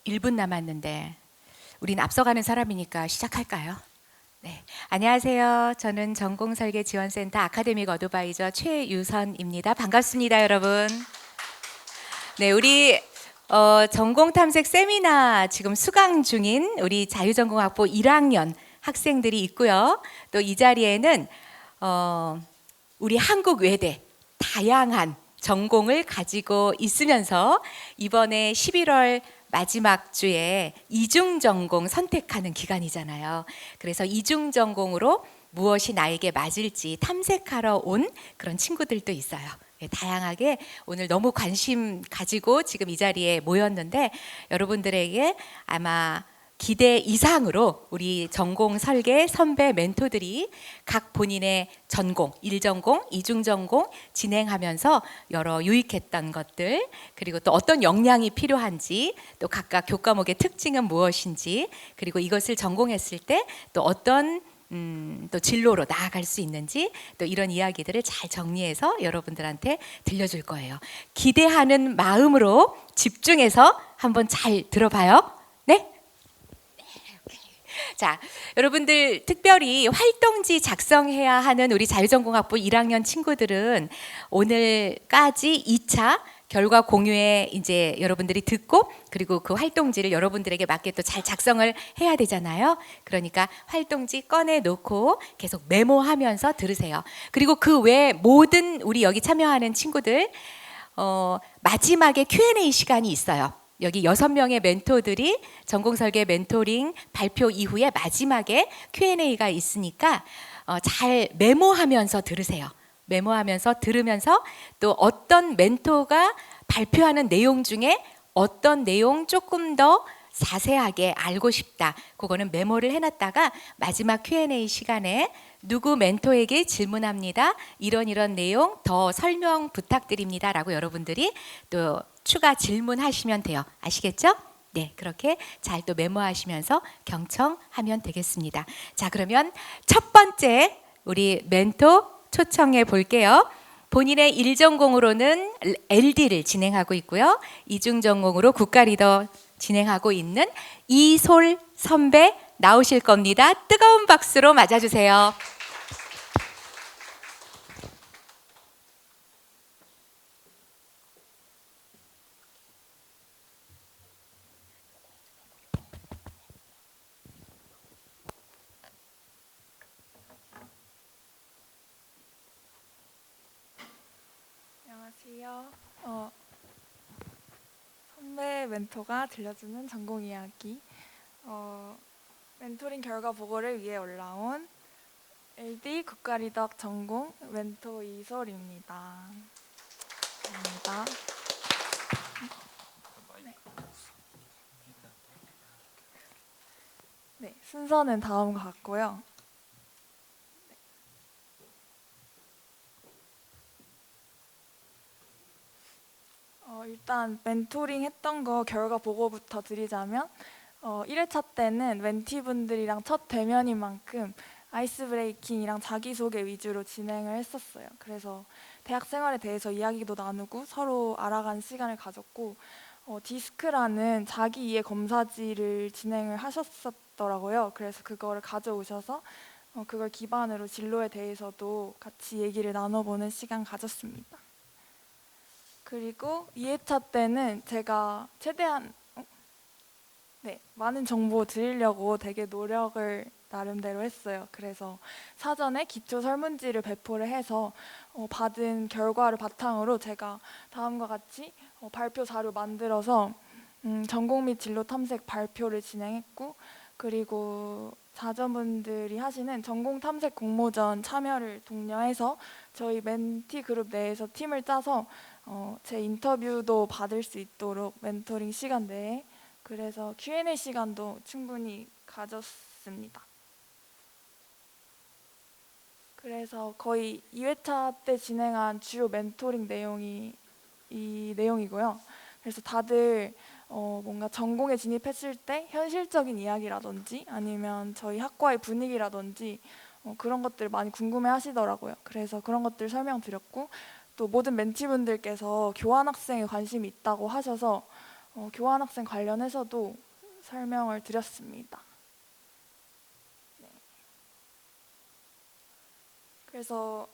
1분 남았는데 우린 앞서가는 사람이니까 시작할까요? 네, 안녕하세요. 저는 전공설계지원센터 아카데믹 어드바이저 최유선입니다. 반갑습니다, 여러분. 네, 우리 전공탐색 세미나 지금 수강 중인 우리 자유전공학부 1학년 학생들이 있고요. 또 이 자리에는 우리 한국 외대 다양한 전공을 가지고 있으면서 이번에 11월 마지막 주에 이중 전공 선택하는 기간이잖아요. 그래서 이중 전공으로 무엇이 나에게 맞을지 탐색하러 온 그런 친구들도 있어요. 다양하게 오늘 너무 관심 가지고 지금 이 자리에 모였는데 여러분들에게 아마 기대 이상으로 우리 전공 설계 선배 멘토들이 각 본인의 전공, 1전공, 2중전공 진행하면서 여러 유익했던 것들, 그리고 또 어떤 역량이 필요한지, 또 각각 교과목의 특징은 무엇인지, 그리고 이것을 전공했을 때 또 어떤 또 진로로 나아갈 수 있는지, 또 이런 이야기들을 잘 정리해서 여러분들한테 들려줄 거예요. 기대하는 마음으로 집중해서 한번 잘 들어봐요. 네? 자, 여러분들 특별히 활동지 작성해야 하는 우리 자유전공학부 1학년 친구들은 오늘까지 2차 결과 공유에 이제 여러분들이 듣고, 그리고 그 활동지를 여러분들에게 맞게 또 잘 작성을 해야 되잖아요. 그러니까 활동지 꺼내 놓고 계속 메모하면서 들으세요. 그리고 그 외 모든 우리 여기 참여하는 친구들 마지막에 Q&A 시간이 있어요. 여기 6명의 멘토들이 전공설계 멘토링 발표 이후에 마지막에 Q&A가 있으니까 잘 메모하면서 들으세요. 메모하면서 들으면서 또 어떤 멘토가 발표하는 내용 중에 어떤 내용 조금 더 자세하게 알고 싶다, 그거는 메모를 해놨다가 마지막 Q&A 시간에 누구 멘토에게 질문합니다, 이런 내용 더 설명 부탁드립니다 라고 여러분들이 또 추가 질문하시면 돼요. 아시겠죠? 네, 그렇게 잘 또 메모하시면서 경청하면 되겠습니다. 자, 그러면 첫 번째 우리 멘토 초청해 볼게요. 본인의 1전공으로는 LD를 진행하고 있고요. 2중전공으로 국가리더 진행하고 있는 이솔 선배 나오실 겁니다. 뜨거운 박수로 맞아주세요. 안녕하세요. 선배 멘토가 들려주는 전공 이야기. 멘토링 결과 보고를 위해 올라온 LD 국가리덕 전공 멘토 이솔입니다. 감사합니다. 네, 순서는 다음과 같고요. 일단 멘토링 했던 거 결과 보고부터 드리자면 1회차 때는 멘티분들이랑 첫 대면인 만큼 아이스 브레이킹이랑 자기소개 위주로 진행을 했었어요. 그래서 대학 생활에 대해서 이야기도 나누고 서로 알아가는 시간을 가졌고 디스크라는 자기 이해 검사지를 진행을 하셨었더라고요. 그래서 그거를 가져오셔서 그걸 기반으로 진로에 대해서도 같이 얘기를 나눠보는 시간 가졌습니다. 그리고 2회차 때는 제가 최대한 많은 정보 드리려고 되게 노력을 나름대로 했어요. 그래서 사전에 기초 설문지를 배포를 해서 받은 결과를 바탕으로 제가 다음과 같이 발표 자료 만들어서 전공 및 진로 탐색 발표를 진행했고, 그리고 자전분들이 하시는 전공 탐색 공모전 참여를 독려해서 저희 멘티 그룹 내에서 팀을 짜서 제 인터뷰도 받을 수 있도록 멘토링 시간 내에, 그래서 Q&A 시간도 충분히 가졌습니다. 그래서 거의 2회차 때 진행한 주요 멘토링 내용이 이 내용이고요. 그래서 다들 뭔가 전공에 진입했을 때 현실적인 이야기라든지 아니면 저희 학과의 분위기라든지 그런 것들 많이 궁금해 하시더라고요. 그래서 그런 것들 설명드렸고, 또 모든 멘티분들께서 교환학생에 관심이 있다고 하셔서 교환학생 관련해서도 설명을 드렸습니다. 네. 그래서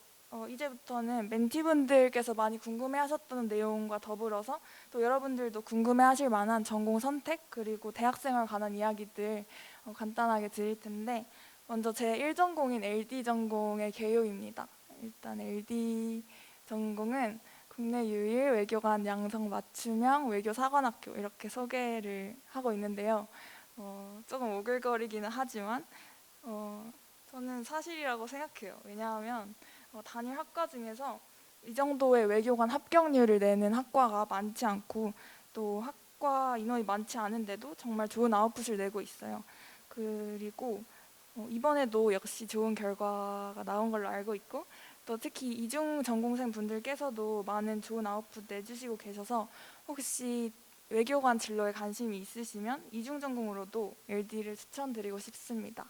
이제부터는 멘티분들께서 많이 궁금해하셨던 내용과 더불어서 또 여러분들도 궁금해하실 만한 전공 선택 그리고 대학생활 관한 이야기들 간단하게 드릴 텐데, 먼저 제 1전공인 LD 전공의 개요입니다. 일단 LD 전공은 국내 유일 외교관 양성 맞춤형 외교사관학교, 이렇게 소개를 하고 있는데요. 조금 오글거리기는 하지만 저는 사실이라고 생각해요. 왜냐하면 단일 학과 중에서 이 정도의 외교관 합격률을 내는 학과가 많지 않고, 또 학과 인원이 많지 않은데도 정말 좋은 아웃풋을 내고 있어요. 그리고 이번에도 역시 좋은 결과가 나온 걸로 알고 있고, 또 특히 이중 전공생 분들께서도 많은 좋은 아웃풋 내주시고 계셔서 혹시 외교관 진로에 관심이 있으시면 이중 전공으로도 LD를 추천드리고 싶습니다.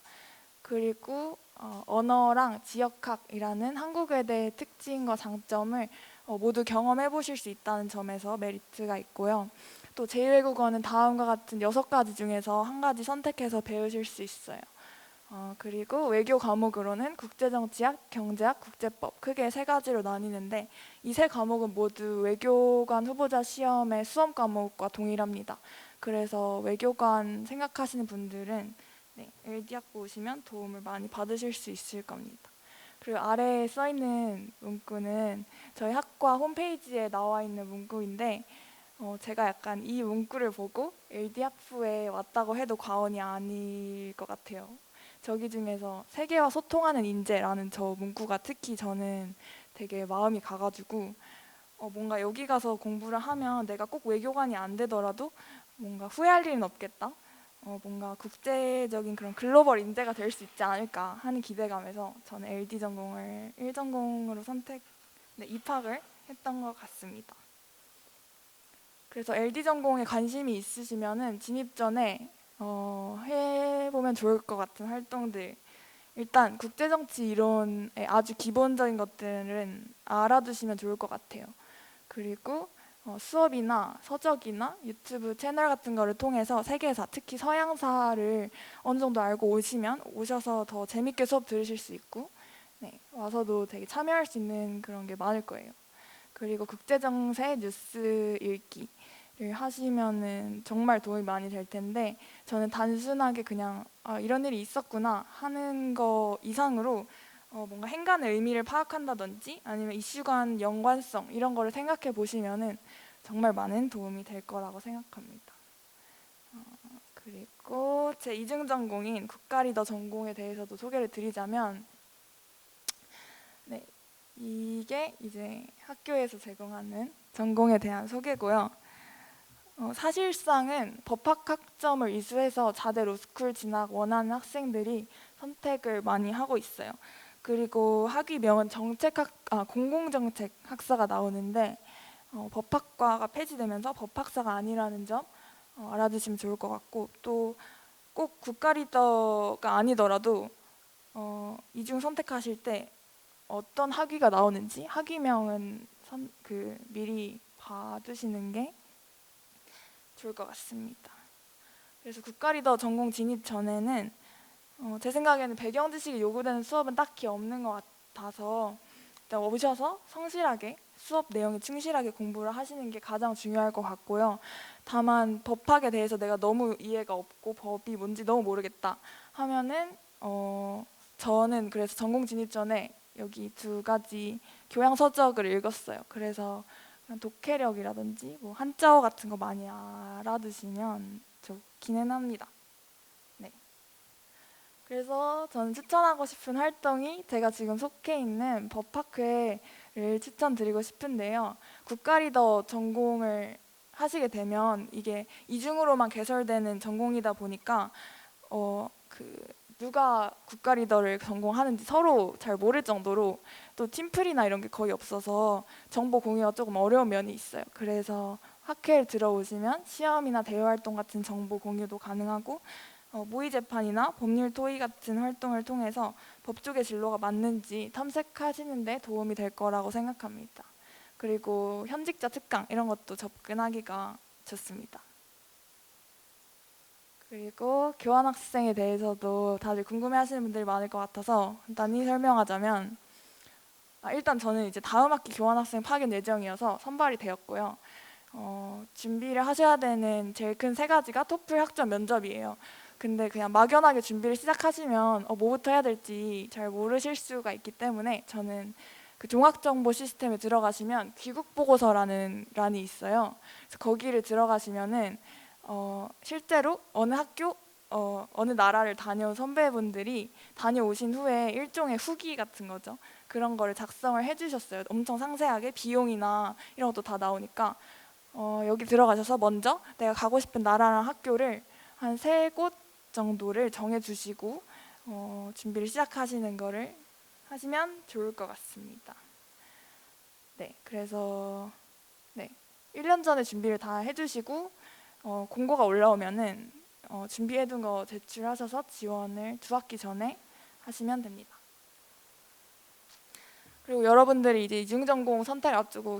그리고 언어랑 지역학이라는 한국외대의 특징과 장점을 모두 경험해 보실 수 있다는 점에서 메리트가 있고요. 또 제2외국어는 다음과 같은 6가지 중에서 한 가지 선택해서 배우실 수 있어요. 그리고 외교 과목으로는 국제정치학, 경제학, 국제법, 크게 3가지로 나뉘는데 이 3과목은 모두 외교관 후보자 시험의 수험 과목과 동일합니다. 그래서 외교관 생각하시는 분들은 LD 학부 오시면 도움을 많이 받으실 수 있을 겁니다. 그리고 아래에 써있는 문구는 저희 학과 홈페이지에 나와 있는 문구인데, 제가 약간 이 문구를 보고 LD 학부에 왔다고 해도 과언이 아닐 것 같아요. 저기 중에서 세계와 소통하는 인재라는 저 문구가 특히 저는 되게 마음이 가가지고 뭔가 여기 가서 공부를 하면 내가 꼭 외교관이 안 되더라도 뭔가 후회할 일은 없겠다. 뭔가 국제적인 그런 글로벌 인재가 될 수 있지 않을까 하는 기대감에서 저는 LD 전공을 1전공으로 입학을 했던 것 같습니다. 그래서 LD 전공에 관심이 있으시면은 진입 전에 해보면 좋을 것 같은 활동들, 일단 국제정치 이론의 아주 기본적인 것들은 알아두시면 좋을 것 같아요. 그리고 수업이나 서적이나 유튜브 채널 같은 거를 통해서 세계사, 특히 서양사를 어느 정도 알고 오셔서 더 재밌게 수업 들으실 수 있고, 와서도 되게 참여할 수 있는 그런 게 많을 거예요. 그리고 국제정세 뉴스 읽기를 하시면은 정말 도움이 많이 될 텐데, 저는 단순하게 그냥 이런 일이 있었구나 하는 거 이상으로 뭔가 행간의 의미를 파악한다든지 아니면 이슈 간 연관성 이런 거를 생각해 보시면은 정말 많은 도움이 될 거라고 생각합니다. 그리고 제 이중 전공인 국가리더 전공에 대해서도 소개를 드리자면, 이게 이제 학교에서 제공하는 전공에 대한 소개고요. 사실상은 법학학점을 이수해서 자대 로스쿨 진학 원하는 학생들이 선택을 많이 하고 있어요. 그리고 학위명은 공공정책 학사가 나오는데 법학과가 폐지되면서 법학사가 아니라는 점 알아두시면 좋을 것 같고, 또 꼭 국가리더가 아니더라도 이중 선택하실 때 어떤 학위가 나오는지 학위명은 미리 봐두시는 게 좋을 것 같습니다. 그래서 국가리더 전공 진입 전에는 제 생각에는 배경 지식이 요구되는 수업은 딱히 없는 것 같아서 일단 오셔서 성실하게 수업 내용에 충실하게 공부를 하시는 게 가장 중요할 것 같고요. 다만 법학에 대해서 내가 너무 이해가 없고 법이 뭔지 너무 모르겠다 하면은 저는 그래서 전공 진입 전에 여기 2가지 교양 서적을 읽었어요. 그래서 독해력이라든지 뭐 한자어 같은 거 많이 알아두시면 좋기는 합니다. 그래서 저는 추천하고 싶은 활동이 제가 지금 속해 있는 법학회를 추천드리고 싶은데요. 국가리더 전공을 하시게 되면 이게 이중으로만 개설되는 전공이다 보니까 누가 국가리더를 전공하는지 서로 잘 모를 정도로, 또 팀플이나 이런 게 거의 없어서 정보 공유가 조금 어려운 면이 있어요. 그래서 학회를 들어오시면 시험이나 대외활동 같은 정보 공유도 가능하고, 모의 재판이나 법률 토의 같은 활동을 통해서 법조계 진로가 맞는지 탐색하시는 데 도움이 될 거라고 생각합니다. 그리고 현직자 특강 이런 것도 접근하기가 좋습니다. 그리고 교환학생에 대해서도 다들 궁금해하시는 분들이 많을 것 같아서 간단히 설명하자면, 일단 저는 이제 다음 학기 교환학생 파견 예정이어서 선발이 되었고요. 준비를 하셔야 되는 제일 큰 세 가지가 토플, 학점, 면접이에요. 근데 그냥 막연하게 준비를 시작하시면 뭐부터 해야 될지 잘 모르실 수가 있기 때문에, 저는 그 종합정보 시스템에 들어가시면 귀국보고서라는 란이 있어요. 그래서 거기를 들어가시면은 실제로 어느 학교, 어느 나라를 다녀온 선배분들이 다녀오신 후에 일종의 후기 같은 거죠. 그런 거를 작성을 해주셨어요. 엄청 상세하게 비용이나 이런 것도 다 나오니까 여기 들어가셔서 먼저 내가 가고 싶은 나라랑 학교를 한 3곳 정도를 정해주시고 준비를 시작하시는 거를 하시면 좋을 것 같습니다. 네, 그래서 1년 전에 준비를 다 해주시고 공고가 올라오면은 준비해둔 거 제출하셔서 지원을 2학기 전에 하시면 됩니다. 그리고 여러분들이 이제 이중전공 선택 앞두고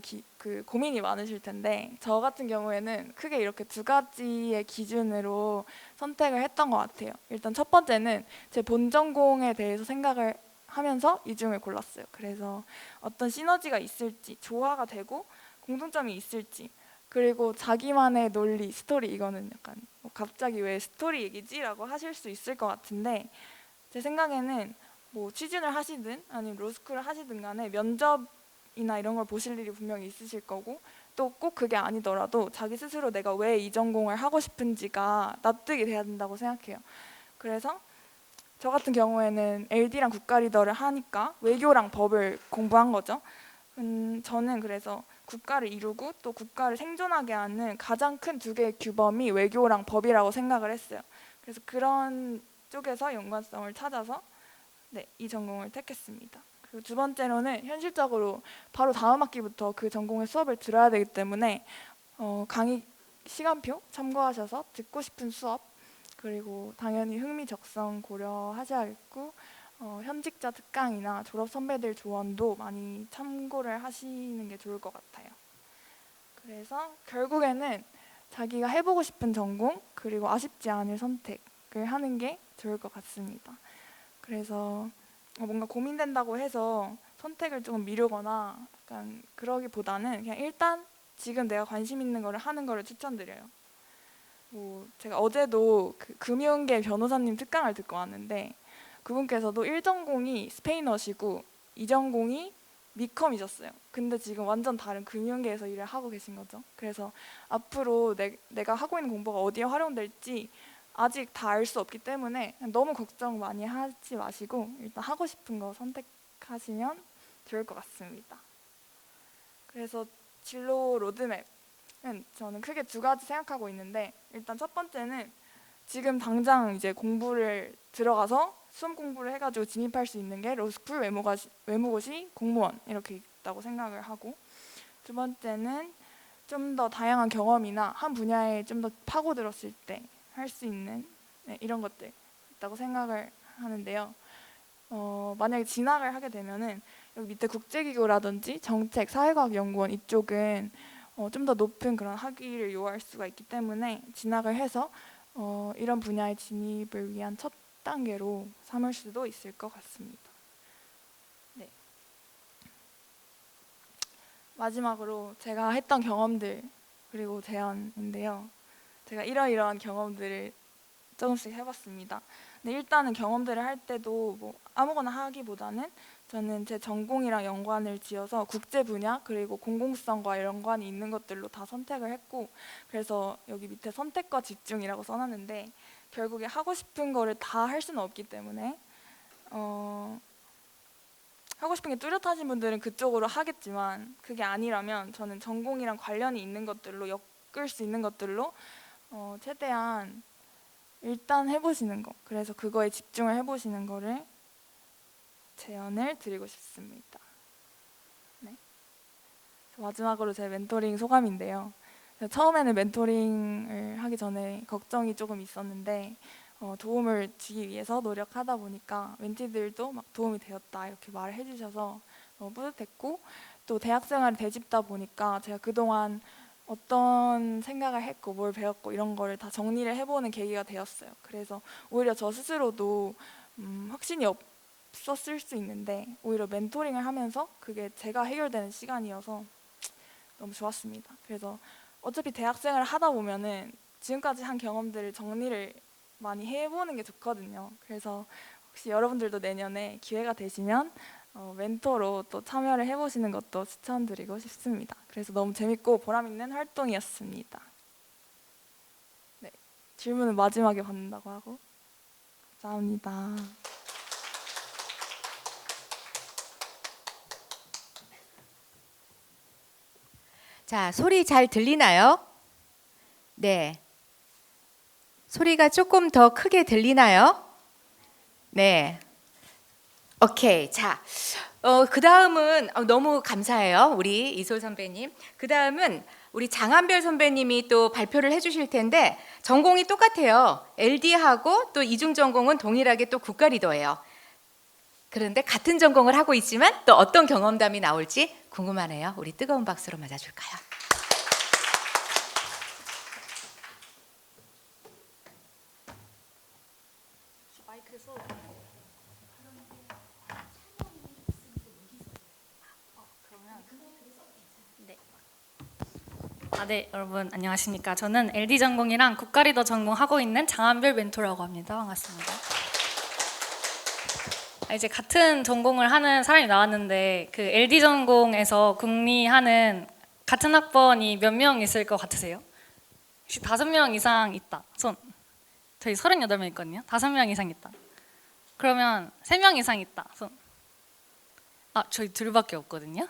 고민이 많으실 텐데, 저 같은 경우에는 크게 이렇게 2가지의 기준으로 선택을 했던 것 같아요. 일단 첫 번째는 제 본 전공에 대해서 생각을 하면서 이중을 골랐어요. 그래서 어떤 시너지가 있을지, 조화가 되고 공통점이 있을지, 그리고 자기만의 논리, 스토리, 이거는 약간 갑자기 왜 스토리 얘기지? 라고 하실 수 있을 것 같은데, 제 생각에는 취준을 하시든 아니면 로스쿨을 하시든 간에 면접이나 이런 걸 보실 일이 분명히 있으실 거고, 또 꼭 그게 아니더라도 자기 스스로 내가 왜 이 전공을 하고 싶은지가 납득이 돼야 된다고 생각해요. 그래서 저 같은 경우에는 LD랑 국가리더를 하니까 외교랑 법을 공부한 거죠. 저는 그래서 국가를 이루고 또 국가를 생존하게 하는 가장 큰 2개의 규범이 외교랑 법이라고 생각을 했어요. 그래서 그런 쪽에서 연관성을 찾아서 이 전공을 택했습니다. 그리고 2번째로는 현실적으로 바로 다음 학기부터 그 전공의 수업을 들어야 되기 때문에 강의 시간표 참고하셔서 듣고 싶은 수업, 그리고 당연히 흥미 적성 고려하셔야겠고, 현직자 특강이나 졸업 선배들 조언도 많이 참고를 하시는 게 좋을 것 같아요. 그래서 결국에는 자기가 해보고 싶은 전공, 그리고 아쉽지 않을 선택을 하는 게 좋을 것 같습니다. 그래서 뭔가 고민된다고 해서 선택을 조금 미루거나 약간 그러기보다는 그냥 일단 지금 내가 관심 있는 거를 하는 거를 추천드려요. 제가 어제도 그 금융계 변호사님 특강을 듣고 왔는데, 그분께서도 1전공이 스페인어시고 2전공이 미컴이셨어요. 근데 지금 완전 다른 금융계에서 일을 하고 계신 거죠. 그래서 앞으로 내가 하고 있는 공부가 어디에 활용될지 아직 다 알 수 없기 때문에 너무 걱정 많이 하지 마시고 일단 하고 싶은 거 선택하시면 좋을 것 같습니다. 그래서 진로 로드맵은 저는 크게 2가지 생각하고 있는데, 일단 첫 번째는 지금 당장 이제 공부를 들어가서 수험 공부를 해가지고 진입할 수 있는 게 로스쿨, 외무고시, 공무원 이렇게 있다고 생각을 하고, 2번째는 좀 더 다양한 경험이나 한 분야에 좀 더 파고들었을 때 할 수 있는 이런 것들 있다고 생각을 하는데요. 만약에 진학을 하게 되면은 여기 밑에 국제기구라든지 정책, 사회과학연구원 이쪽은 좀 더 높은 그런 학위를 요구할 수가 있기 때문에 진학을 해서 이런 분야에 진입을 위한 첫 단계로 삼을 수도 있을 것 같습니다. 네. 마지막으로 제가 했던 경험들 그리고 제안인데요. 제가 이러이러한 경험들을 조금씩 해봤습니다. 근데 일단은 경험들을 할 때도 아무거나 하기보다는 저는 제 전공이랑 연관을 지어서 국제 분야 그리고 공공성과 연관이 있는 것들로 다 선택을 했고, 그래서 여기 밑에 선택과 집중이라고 써놨는데, 결국에 하고 싶은 거를 다 할 수는 없기 때문에 하고 싶은 게 뚜렷하신 분들은 그쪽으로 하겠지만, 그게 아니라면 저는 전공이랑 관련이 있는 것들로, 엮을 수 있는 것들로 최대한 일단 해보시는 거, 그래서 그거에 집중을 해보시는 거를 제안을 드리고 싶습니다. 네. 마지막으로 제 멘토링 소감인데요. 처음에는 멘토링을 하기 전에 걱정이 조금 있었는데 도움을 주기 위해서 노력하다 보니까 멘티들도 막 도움이 되었다 이렇게 말을 해주셔서 너무 뿌듯했고, 또 대학생활을 되짚다 보니까 제가 그동안 어떤 생각을 했고 뭘 배웠고 이런 거를 다 정리를 해보는 계기가 되었어요. 그래서 오히려 저 스스로도 확신이 없었을 수 있는데 오히려 멘토링을 하면서 그게 제가 해결되는 시간이어서 너무 좋았습니다. 그래서 어차피 대학생활을 하다 보면은 지금까지 한 경험들을 정리를 많이 해보는 게 좋거든요. 그래서 혹시 여러분들도 내년에 기회가 되시면 멘토로 또 참여를 해보시는 것도 추천드리고 싶습니다. 그래서 너무 재밌고 보람 있는 활동이었습니다. 네, 질문은 마지막에 받는다고 하고 감사합니다. 자, 소리 잘 들리나요? 네. 소리가 조금 더 크게 들리나요? 네. 오케이. 자, 그 다음은 너무 감사해요. 우리 이솔 선배님. 그 다음은 우리 장한별 선배님이 또 발표를 해주실 텐데 전공이 똑같아요. LD하고 또 이중 전공은 동일하게 또 국가리더예요. 그런데 같은 전공을 하고 있지만 또 어떤 경험담이 나올지 궁금하네요. 우리 뜨거운 박수로 맞아줄까요? 네, 여러분 안녕하십니까. 저는 LD 전공이랑 국가리더 전공하고 있는 장한별 멘토라고 합니다. 반갑습니다. 이제 같은 전공을 하는 사람이 나왔는데 그 LD 전공에서 국리하는 같은 학번이 몇 명 있을 것 같으세요? 혹시 5명 이상 있다. 손. 저희 38명 있거든요. 5명 이상 있다. 그러면 3명 이상 있다. 손. 저희 둘밖에 없거든요.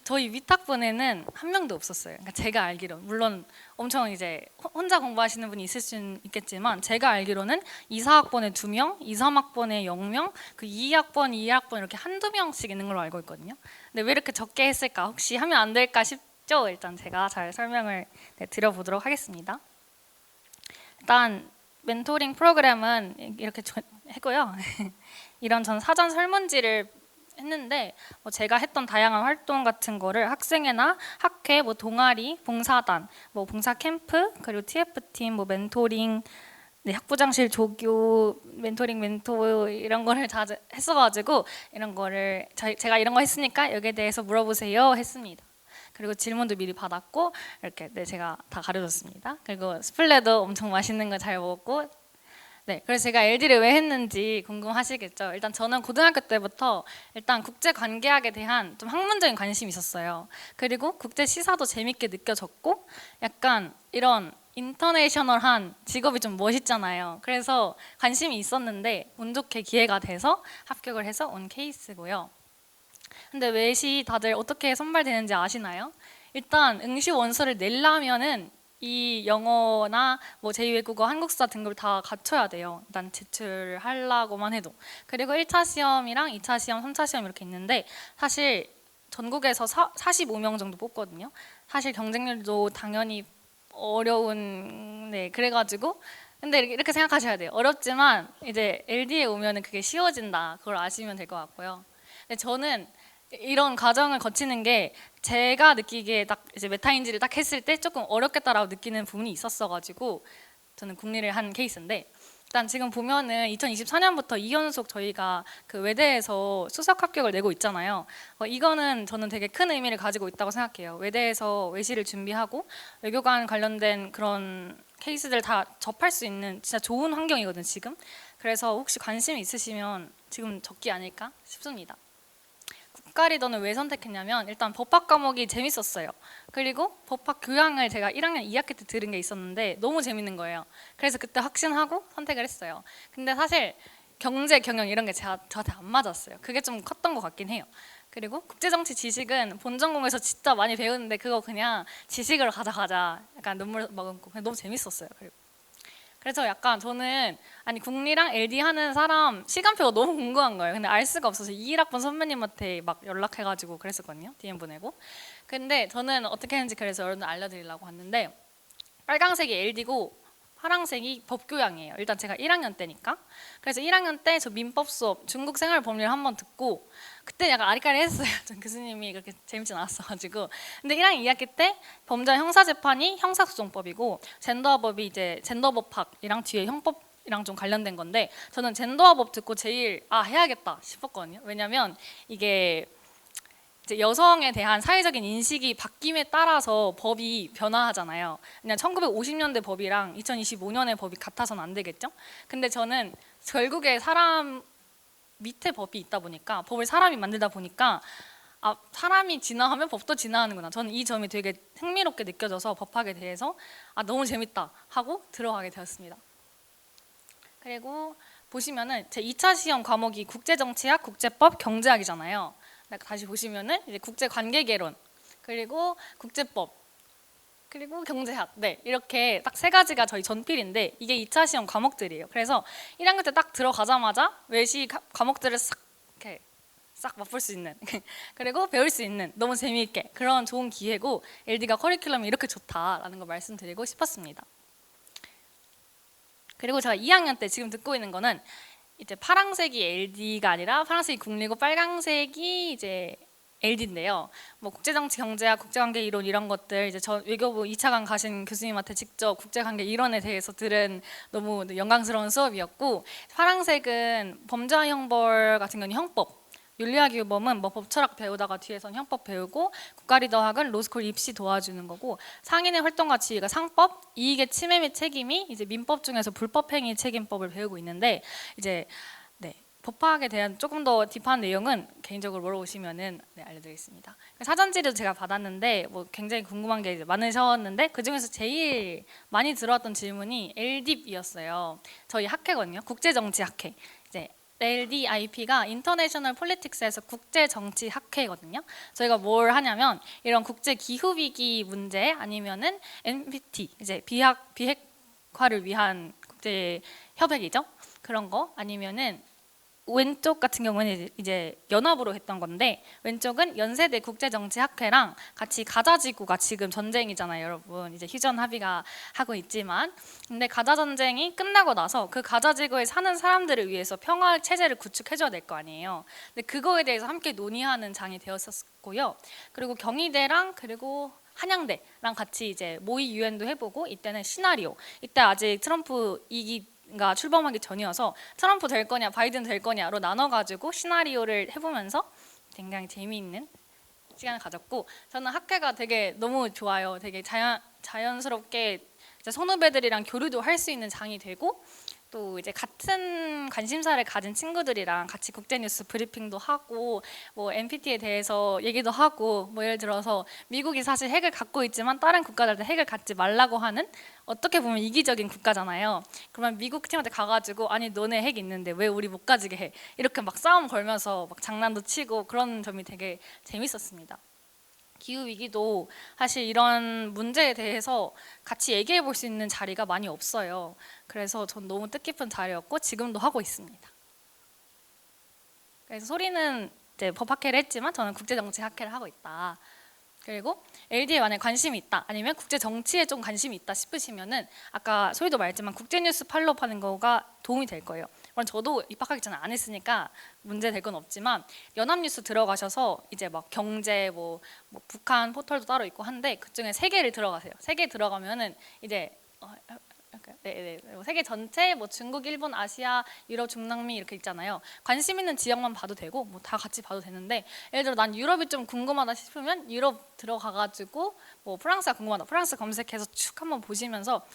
저희 윗학번에는 한 명도 없었어요. 그러니까 제가 알기로 물론 엄청 이제 혼자 공부하시는 분이 있을 수는 있겠지만 제가 알기로는 2, 4학번에 2명, 2, 3학번에 0명, 그 2학번, 2학번 이렇게 한두 명씩 있는 걸로 알고 있거든요. 근데 왜 이렇게 적게 했을까? 혹시 하면 안 될까 싶죠? 일단 제가 잘 설명을 드려보도록 하겠습니다. 일단 멘토링 프로그램은 이렇게 했고요. 이런 전 사전 설문지를 했는데 제가 했던 다양한 활동 같은 거를 학생회나 학회, 동아리, 봉사단, 봉사 캠프, 그리고 TF팀, 멘토링, 학부장실 조교, 멘토링 멘토 이런 거를 다 했어가지고 이런 거를 제가 이런 거 했으니까 여기에 대해서 물어보세요 했습니다. 그리고 질문도 미리 받았고 이렇게 제가 다 가르쳤습니다. 그리고 스플레도 엄청 맛있는 거 잘 먹었고 그래서 제가 LD를 왜 했는지 궁금하시겠죠. 일단 저는 고등학교 때부터 일단 국제관계학에 대한 좀 학문적인 관심이 있었어요. 그리고 국제 시사도 재밌게 느껴졌고 약간 이런 인터내셔널한 직업이 좀 멋있잖아요. 그래서 관심이 있었는데 운 좋게 기회가 돼서 합격을 해서 온 케이스고요. 근데 외시 다들 어떻게 선발되는지 아시나요? 일단 응시 원서를 내려면은 이 영어나 제2외국어, 한국사 등급을 다 갖춰야 돼요. 일단 제출하려고만 해도. 그리고 1차 시험이랑 2차 시험, 3차 시험 이렇게 있는데 사실 전국에서 45명 정도 뽑거든요. 사실 경쟁률도 당연히 어려운 그래가지고 근데 이렇게 생각하셔야 돼요. 어렵지만 이제 LD에 오면은 그게 쉬워진다. 그걸 아시면 될 것 같고요. 근데 저는 이런 과정을 거치는 게 제가 느끼기에 딱 이제 메타인지를 딱 했을 때 조금 어렵겠다라고 느끼는 부분이 있었어가지고 저는 국리를 한 케이스인데 일단 지금 보면은 2024년부터 2연속 저희가 그 외대에서 수석 합격을 내고 있잖아요. 이거는 저는 되게 큰 의미를 가지고 있다고 생각해요. 외대에서 외시를 준비하고 외교관 관련된 그런 케이스들 다 접할 수 있는 진짜 좋은 환경이거든요, 지금. 그래서 혹시 관심이 있으시면 지금 적기 아닐까 싶습니다. 국가리더는 왜 선택했냐면 일단 법학 과목이 재밌었어요. 그리고 법학 교양을 제가 1학년 2학기 때 들은 게 있었는데 너무 재밌는 거예요. 그래서 그때 확신하고 선택을 했어요. 근데 사실 경제, 경영 이런 게 저한테 안 맞았어요. 그게 좀 컸던 것 같긴 해요. 그리고 국제정치 지식은 본전공에서 진짜 많이 배우는데 그거 그냥 지식으로 가자 약간 눈물 머금고 그냥 너무 재밌었어요. 그래서 약간 저는 국리랑 LD 하는 사람 시간표가 너무 궁금한 거예요. 근데 알 수가 없어서 21학번 선배님한테 막 연락해가지고 그랬었거든요. DM 보내고. 근데 저는 어떻게 했는지 그래서 여러분들 알려드리려고 왔는데 빨강색이 LD고 파란색이 법교양이에요. 일단 제가 1학년 때니까. 그래서 1학년 때 저 민법 수업 중국 생활 법률 한번 듣고 그때 약간 아리까리했어요. 전 교수님이 그렇게 재밌진 않았어가지고. 근데 1학년 2학기 때 범죄 형사재판이 형사소송법이고 젠더법이 이제 젠더법학이랑 뒤에 형법이랑 좀 관련된 건데 저는 젠더법 듣고 제일 해야겠다 싶었거든요. 왜냐면 이게 이제 여성에 대한 사회적인 인식이 바뀜에 따라서 법이 변화하잖아요. 그냥 1950년대 법이랑 2025년의 법이 같아서는 안 되겠죠? 근데 저는 결국에 사람 밑에 법이 있다 보니까 법을 사람이 만들다 보니까 사람이 진화하면 법도 진화하는구나. 저는 이 점이 되게 흥미롭게 느껴져서 법학에 대해서 너무 재밌다 하고 들어가게 되었습니다. 그리고 보시면은 제 2차 시험 과목이 국제정치학, 국제법, 경제학이잖아요. 다시 보시면은 이제 국제관계개론 그리고 국제법 그리고 경제학 이렇게 딱 세 가지가 저희 전필인데 이게 2차 시험 과목들이에요. 그래서 1학년 때 딱 들어가자마자 외시 과목들을 싹 맛볼 수 있는 그리고 배울 수 있는 너무 재미있게 그런 좋은 기회고 LD가 커리큘럼이 이렇게 좋다라는 걸 말씀드리고 싶었습니다. 그리고 제가 2학년 때 지금 듣고 있는 거는 이제 파란색이 LD가 아니라 파란색이 국리고 빨강색이 이제 LD인데요. 뭐 국제정치, 경제학, 국제관계 이론 이런 것들 이제 저 외교부 2차관 가신 교수님한테 직접 국제관계 이론에 대해서 들은 너무 영광스러운 수업이었고 파란색은 범죄와 형벌 같은 경우는 형법, 윤리학 유범은 뭐 법철학 배우다가 뒤에선 형법 배우고 국가리더학은 로스쿨 입시 도와주는 거고 상인의 활동과 지위가 상법, 이익의 침해 및 책임이 이제 민법 중에서 불법행위 책임법을 배우고 있는데 이제 법학에 대한 조금 더 딥한 내용은 개인적으로 물어보시면은 알려드리겠습니다. 사전지도 제가 받았는데 뭐 굉장히 궁금한 게 많으셨는데 그 중에서 제일 많이 들어왔던 질문이 LDIP이었어요. 저희 학회거든요. 국제정치학회. 이제 LDIP가 인터내셔널 폴리틱스에서 국제정치학회거든요. 저희가 뭘 하냐면 이런 국제 기후 위기 문제 아니면은 NPT 이제 비핵화를 위한 국제 협약이죠. 그런 거 아니면은 왼쪽 같은 경우는 이제 연합으로 했던 건데 왼쪽은 연세대 국제정치학회랑 같이 가자지구가 지금 전쟁이잖아요, 여러분. 이제 휴전 합의가 하고 있지만 근데 가자 전쟁이 끝나고 나서 그 가자지구에 사는 사람들을 위해서 평화 체제를 구축해줘야 될 거 아니에요. 근데 그거에 대해서 함께 논의하는 장이 되었었고요. 그리고 경희대랑 그리고 한양대랑 같이 이제 모의 유엔도 해보고 이때는 시나리오. 이때 아직 트럼프 가 출범하기 전이어서 트럼프 될 거냐 바이든 될 거냐로 나눠가지고 시나리오를 해보면서 굉장히 재미있는 시간을 가졌고 저는 학회가 되게 너무 좋아요. 되게 자연스럽게 이제 선후배들이랑 교류도 할 수 있는 장이 되고 또 이제 같은 관심사를 가진 친구들이랑 같이 국제뉴스 브리핑도 하고 뭐 NPT에 대해서 얘기도 하고 뭐 예를 들어서 미국이 사실 핵을 갖고 있지만 다른 국가들한테 핵을 갖지 말라고 하는 어떻게 보면 이기적인 국가잖아요. 그러면 미국 팀한테 가가지고 아니 너네 핵 있는데 왜 우리 못 가지게 해 이렇게 막 싸움 걸면서 막 장난도 치고 그런 점이 되게 재밌었습니다. 기후위기도 사실 이런 문제에 대해서 같이 얘기해 볼 수 있는 자리가 많이 없어요. 그래서 전 너무 뜻깊은 자리였고 지금도 하고 있습니다. 그래서 소리는 이제 법학회를 했지만 저는 국제정치학회를 하고 있다. 그리고 LD에 만약에 관심이 있다 아니면 국제정치에 좀 관심이 있다 싶으시면은 아까 소리도 말했지만 국제뉴스 팔로우하는 거가 도움이 될 거예요. 물론 저도 입학하기 전에 안 했으니까 문제 될 건 없지만 연합뉴스 들어가셔서 이제 막 경제 뭐 북한 포털도 따로 있고 한데 그중에 3개를 들어가세요. 3개 들어가면은 이제 세계 전체 뭐 중국, 일본, 아시아, 유럽, 중남미 이렇게 있잖아요. 관심 있는 지역만 봐도 되고 뭐 다 같이 봐도 되는데 예를 들어 난 유럽이 좀 궁금하다 싶으면 유럽 들어가가지고 뭐 프랑스가 궁금하다 프랑스 검색해서 쭉 한번 보시면서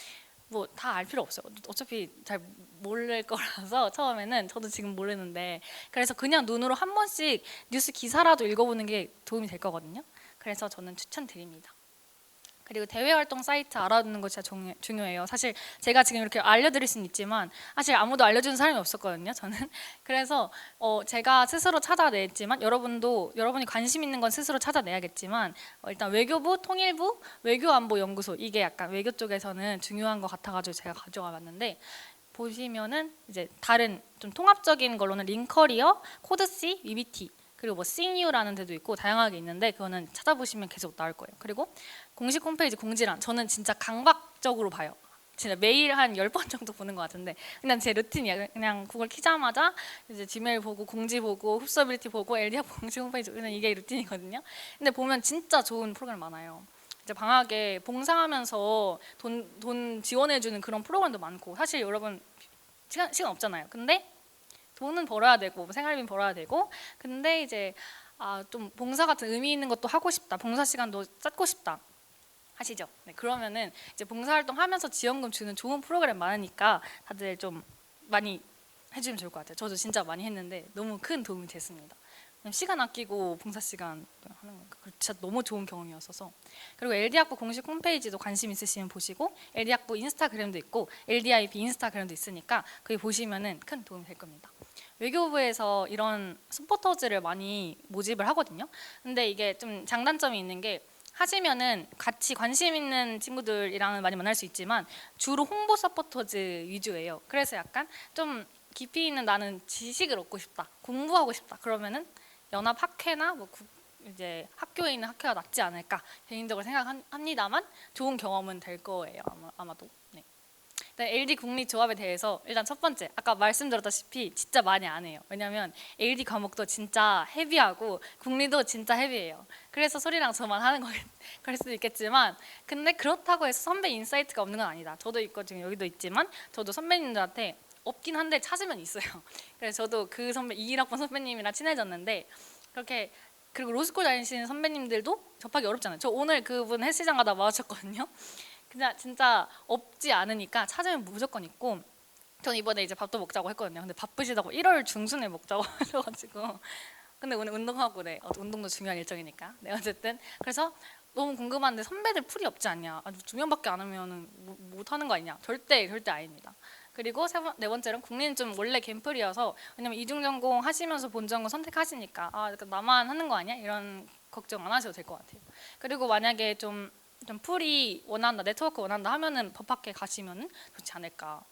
뭐 다 알 필요 없어요. 어차피 잘 모를 거라서 처음에는 저도 지금 모르는데 그래서 그냥 눈으로 한 번씩 뉴스 기사라도 읽어보는 게 도움이 될 거거든요. 그래서 저는 추천드립니다. 그리고 대외 활동 사이트 알아두는 거 진짜 중요해요. 사실 제가 지금 이렇게 알려드릴 수는 있지만 사실 아무도 알려주는 사람이 없었거든요. 저는 그래서 제가 스스로 찾아냈지만 여러분이 관심 있는 건 스스로 찾아내야겠지만 일단 외교부, 통일부, 외교안보연구소 이게 약간 외교 쪽에서는 중요한 것 같아가지고 제가 가져와봤는데 보시면은 이제 다른 좀 통합적인 걸로는 링커리어, 코드C, 위비티 그리고 뭐 싱유라는 데도 있고 다양하게 있는데 그거는 찾아보시면 계속 나올 거예요. 그리고 공식 홈페이지 공지란 저는 진짜 강박적으로 봐요. 진짜 매일 한 10번 정도 보는 것 같은데 그냥 제 루틴이야. 그냥 구글 키자마자 이제 지메일 보고 공지 보고 흡수어빌리티 보고 LD학 공식 홈페이지 그냥 이게 루틴이거든요. 근데 보면 진짜 좋은 프로그램 많아요. 이제 방학에 봉사하면서 돈 지원해주는 그런 프로그램도 많고 사실 여러분 시간 없잖아요. 근데 돈은 벌어야 되고 생활비 벌어야 되고 근데 이제 좀 봉사 같은 의미 있는 것도 하고 싶다. 봉사 시간도 쌓고 싶다. 하시죠. 네, 그러면은 이제 봉사활동 하면서 지원금 주는 좋은 프로그램 많으니까 다들 좀 많이 해주면 좋을 것 같아요. 저도 진짜 많이 했는데 너무 큰 도움이 됐습니다. 시간 아끼고 봉사 시간 하는 거 진짜 너무 좋은 경험이었어서. 그리고 LD학부 공식 홈페이지도 관심 있으시면 보시고 LD학부 인스타그램도 있고 LDIB 인스타그램도 있으니까 거기 보시면은 큰 도움이 될 겁니다. 외교부에서 이런 서포터즈를 많이 모집을 하거든요. 근데 이게 좀 장단점이 있는 게 하시면은 같이 관심 있는 친구들이랑은 많이 만날 수 있지만 주로 홍보 서포터즈 위주예요. 그래서 약간 좀 깊이 있는 나는 지식을 얻고 싶다, 공부하고 싶다. 그러면은 연합학회나 뭐 이제 학교에 있는 학회가 낫지 않을까 개인적으로 생각합니다만 좋은 경험은 될 거예요. 아마도. 네. LD 국립조합에 대해서 일단 첫 번째 아까 말씀드렸다시피 진짜 많이 안 해요. 왜냐면 LD 과목도 진짜 헤비하고 국리도 진짜 헤비해요. 그래서 소리랑 저만 하는 걸 수도 있겠지만 근데 그렇다고 해서 선배 인사이트가 없는 건 아니다. 저도 있고 지금 여기도 있지만 저도 선배님들한테 없긴 한데 찾으면 있어요. 그래서 저도 그 선배 21학번 선배님이랑 친해졌는데 그렇게 그리고 로스쿨 다니시는 선배님들도 접하기 어렵잖아요. 저 오늘 그분 헬스장 가다 마주쳤거든요. 그냥 진짜 없지 않으니까 찾으면 무조건 있고 전 이번에 이제 밥도 먹자고 했거든요. 근데 바쁘시다고 1월 중순에 먹자고 하셔가지고 근데 오늘 운동하고 네 운동도 중요한 일정이니까 네 어쨌든 그래서 너무 궁금한데 선배들 풀이 없지 않냐? 두 명밖에 안 하면은 못 하는 거 아니냐? 절대 아닙니다. 그리고 네 번째로는 국리는 좀 원래 갬플이어서 왜냐면 이중전공 하시면서 본전공 선택하시니까 그러니까 나만 하는 거 아니야? 이런 걱정 안 하셔도 될 것 같아요. 그리고 만약에 좀 풀이 원한다, 네트워크 원한다 하면은 법학회 가시면은 좋지 않을까.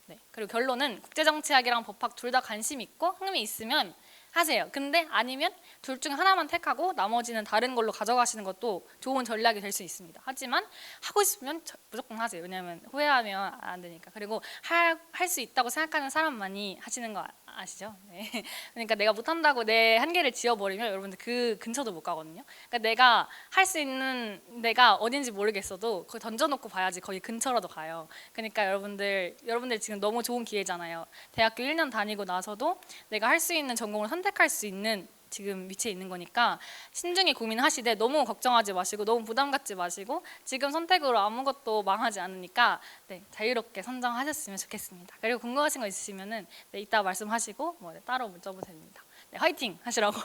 네. 그리고 결론은 국제정치학이랑 법학 둘 다 관심 있고 흥미 있으면 하세요. 근데 아니면 둘 중에 하나만 택하고 나머지는 다른 걸로 가져가시는 것도 좋은 전략이 될 수 있습니다. 하지만 하고 싶으면 무조건 하세요. 왜냐하면 후회하면 안 되니까. 그리고 할 수 있다고 생각하는 사람만이 하시는 거 아시죠? 네. 그러니까 내가 못한다고 내 한계를 지어버리면 여러분들 그 근처도 못 가거든요. 그러니까 내가 할 수 있는 데가 어딘지 모르겠어도 거기 던져놓고 봐야지 거기 근처라도 가요. 그러니까 여러분들 지금 너무 좋은 기회잖아요. 대학교 1년 다니고 나서도 내가 할 수 있는 전공을 선택할 수 있는 지금 위치에 있는 거니까 신중히 고민하시되 너무 걱정하지 마시고 너무 부담 갖지 마시고 지금 선택으로 아무것도 망하지 않으니까 네, 자유롭게 선정하셨으면 좋겠습니다. 그리고 궁금하신 거 있으시면은 네, 이따 말씀하시고 뭐 네, 따로 문자 보셔도 됩니다. 네, 화이팅 하시라고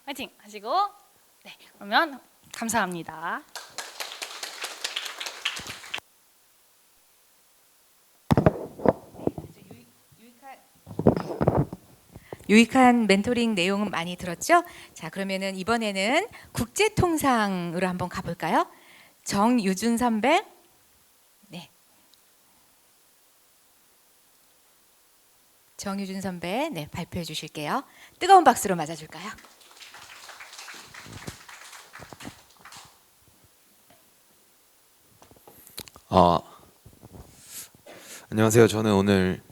화이팅 하시고 네 그러면 감사합니다. 유익한 멘토링 내용은 많이 들었죠? 자, 그러면은 이번에는 국제통상으로 한번 가볼까요? 정유준 선배. 네. 정유준 선배, 네, 발표해 주실게요. 뜨거운 박수로 맞아줄까요? 안녕하세요. 저는 오늘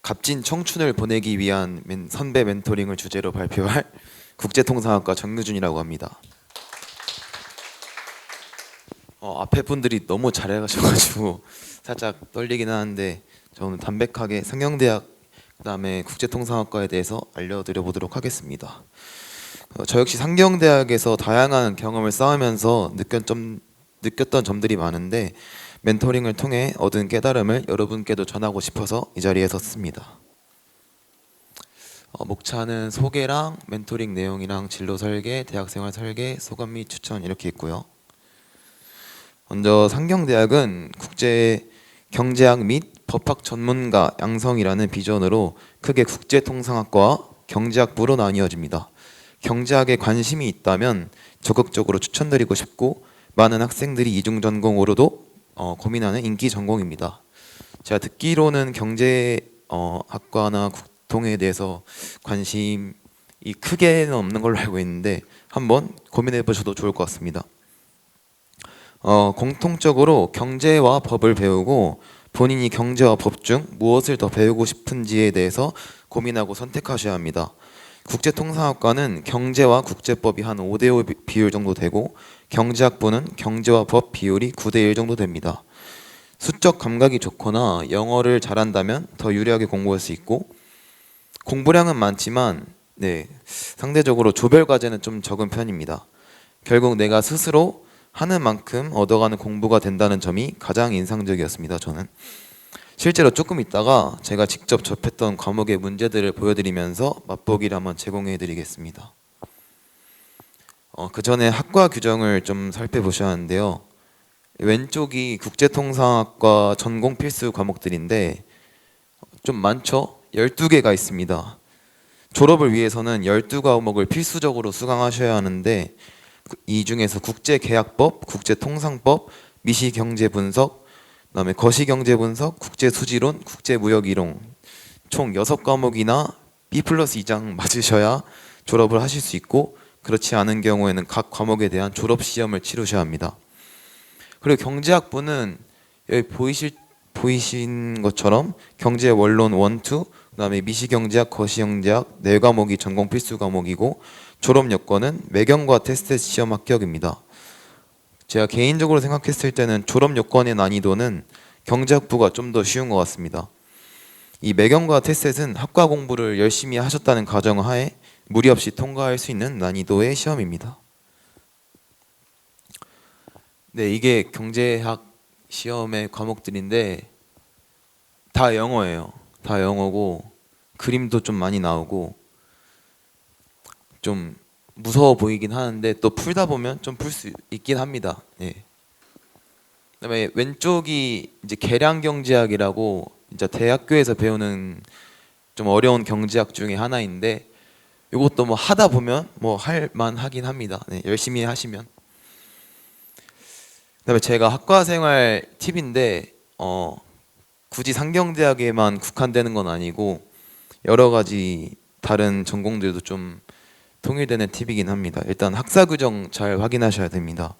값진 청춘을 보내기 위한 선배 멘토링을 주제로 발표할 국제통상학과 정유준이라고 합니다. 앞에 분들이 너무 잘해가지고 살짝 떨리긴 하는데 저는 담백하게 상경대학 그다음에 국제통상학과에 대해서 알려드려 보도록 하겠습니다. 저 역시 상경대학에서 다양한 경험을 쌓으면서 느꼈던 점들이 많은데 멘토링을 통해 얻은 깨달음을 여러분께도 전하고 싶어서 이 자리에 섰습니다. 목차는 소개랑 멘토링 내용이랑 진로 설계, 대학생활 설계, 소감 및 추천 이렇게 있고요. 먼저 상경대학은 국제 경제학 및 법학 전문가 양성이라는 비전으로 크게 국제통상학과와 경제학부로 나뉘어집니다. 경제학에 관심이 있다면 적극적으로 추천드리고 싶고 많은 학생들이 이중전공으로도 고민하는 인기 전공입니다. 제가 듣기로는 경제학과나 국통에 대해서 관심이 크게는 없는 걸로 알고 있는데 한번 고민해 보셔도 좋을 것 같습니다. 공통적으로 경제와 법을 배우고 본인이 경제와 법 중 무엇을 더 배우고 싶은지에 대해서 고민하고 선택하셔야 합니다. 국제통상학과는 경제와 국제법이 한 5대5 비율 정도 되고 경제학부는 경제와 법 비율이 9대1 정도 됩니다. 수적 감각이 좋거나 영어를 잘한다면 더 유리하게 공부할 수 있고 공부량은 많지만 상대적으로 조별 과제는 좀 적은 편입니다. 결국 내가 스스로 하는 만큼 얻어가는 공부가 된다는 점이 가장 인상적이었습니다. 저는 실제로 조금 있다가 제가 직접 접했던 과목의 문제들을 보여드리면서 맛보기를 한번 제공해 드리겠습니다. 그 전에 학과 규정을 좀 살펴보셔야 하는데요. 왼쪽이 국제통상학과 전공 필수 과목들인데 좀 많죠? 12개가 있습니다. 졸업을 위해서는 12과목을 필수적으로 수강하셔야 하는데 이 중에서 국제계약법, 국제통상법, 미시경제분석, 그다음에 거시경제분석, 국제수지론, 국제무역이론 총 6과목이나 B+2장 맞으셔야 졸업을 하실 수 있고 그렇지 않은 경우에는 각 과목에 대한 졸업시험을 치르셔야 합니다. 그리고 경제학부는 여기 보이신 것처럼 경제 원론 1, 2, 그다음에 미시경제학, 거시경제학 4과목이 전공 필수 과목이고 졸업 여건은 매경과 테스트 시험 합격입니다. 제가 개인적으로 생각했을 때는 졸업 여건의 난이도는 경제학부가 좀 더 쉬운 것 같습니다. 이 매경과 테스트는 학과 공부를 열심히 하셨다는 가정하에 무리 없이 통과할 수 있는 난이도의 시험입니다. 네, 이게 경제학 시험의 과목들인데 다 영어예요. 다 영어고 그림도 좀 많이 나오고 좀 무서워 보이긴 하는데 또 풀다 보면 좀 풀 수 있긴 합니다. 그다음에 왼쪽이 이제 계량경제학이라고 진짜 대학교에서 배우는 좀 어려운 경제학 중에 하나인데 이것도 뭐 하다 보면 뭐 할 만하긴 합니다. 열심히 하시면. 그다음에 제가 학과 생활 팁인데 굳이 상경대학에만 국한되는 건 아니고 여러 가지 다른 전공들도 좀 통일되는 팁이긴 합니다. 일단 학사 규정 잘 확인하셔야 됩니다.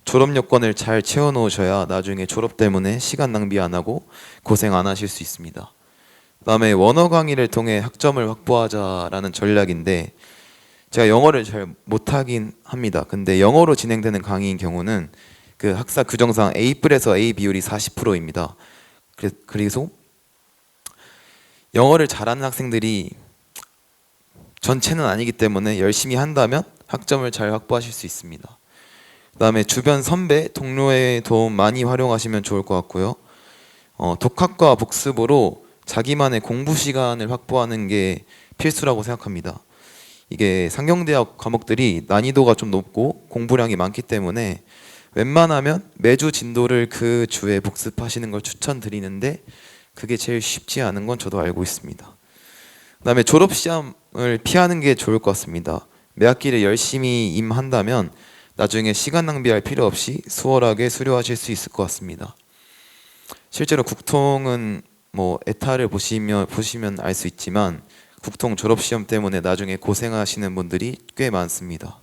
졸업 여건을 잘 채워 놓으셔야 나중에 졸업 때문에 시간 낭비 안 하고 고생 안 하실 수 있습니다. 그다음에 원어 강의를 통해 학점을 확보하자라는 전략인데 제가 영어를 잘 못하긴 합니다. 근데 영어로 진행되는 강의인 경우는 그 학사 규정상 A+에서 A 비율이 40%입니다. 그래서 영어를 잘하는 학생들이 전체는 아니기 때문에 열심히 한다면 학점을 잘 확보하실 수 있습니다. 그다음에 주변 선배, 동료의 도움 많이 활용하시면 좋을 것 같고요. 독학과 복습으로 자기만의 공부 시간을 확보하는 게 필수라고 생각합니다. 이게 상경대학 과목들이 난이도가 좀 높고 공부량이 많기 때문에 웬만하면 매주 진도를 그 주에 복습하시는 걸 추천드리는데 그게 제일 쉽지 않은 건 저도 알고 있습니다. 그다음에 졸업시험을 피하는 게 좋을 것 같습니다. 매 학기를 열심히 임한다면 나중에 시간 낭비할 필요 없이 수월하게 수료하실 수 있을 것 같습니다. 실제로 국통은 뭐 에타를 보시면 알 수 있지만 국통 졸업시험 때문에 나중에 고생하시는 분들이 꽤 많습니다.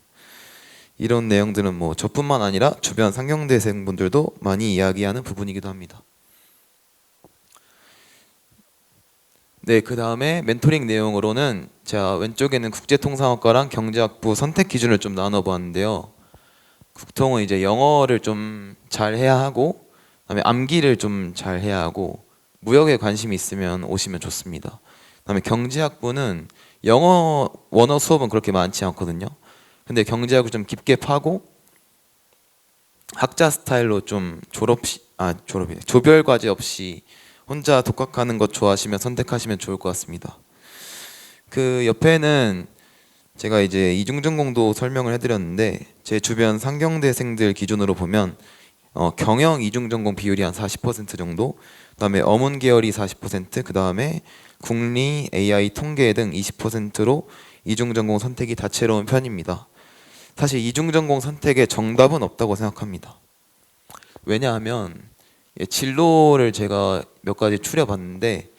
이런 내용들은 뭐 저뿐만 아니라 주변 상경대생분들도 많이 이야기하는 부분이기도 합니다. 네, 그 다음에 멘토링 내용으로는 제가 왼쪽에는 국제통상학과랑 경제학부 선택 기준을 좀 나눠보았는데요. 국통은 이제 영어를 좀 잘 해야 하고 그다음에 암기를 좀 잘 해야 하고 무역에 관심이 있으면 오시면 좋습니다. 그다음에 경제학부는 영어 원어 수업은 그렇게 많지 않거든요. 근데 경제학을 좀 깊게 파고 학자 스타일로 좀 조별 과제 없이 혼자 독학하는 것 좋아하시면 선택하시면 좋을 것 같습니다. 그 옆에는 제가 이제 이중전공도 설명을 해드렸는데 제 주변 상경대생들 기준으로 보면 경영 이중전공 비율이 한 40% 정도, 그다음에 어문 계열이 40%, 그다음에 국리, AI, 통계 등 20%로 이중전공 선택이 다채로운 편입니다. 사실 이중전공 선택에 정답은 없다고 생각합니다. 왜냐하면 진로를 제가 몇 가지 추려봤는데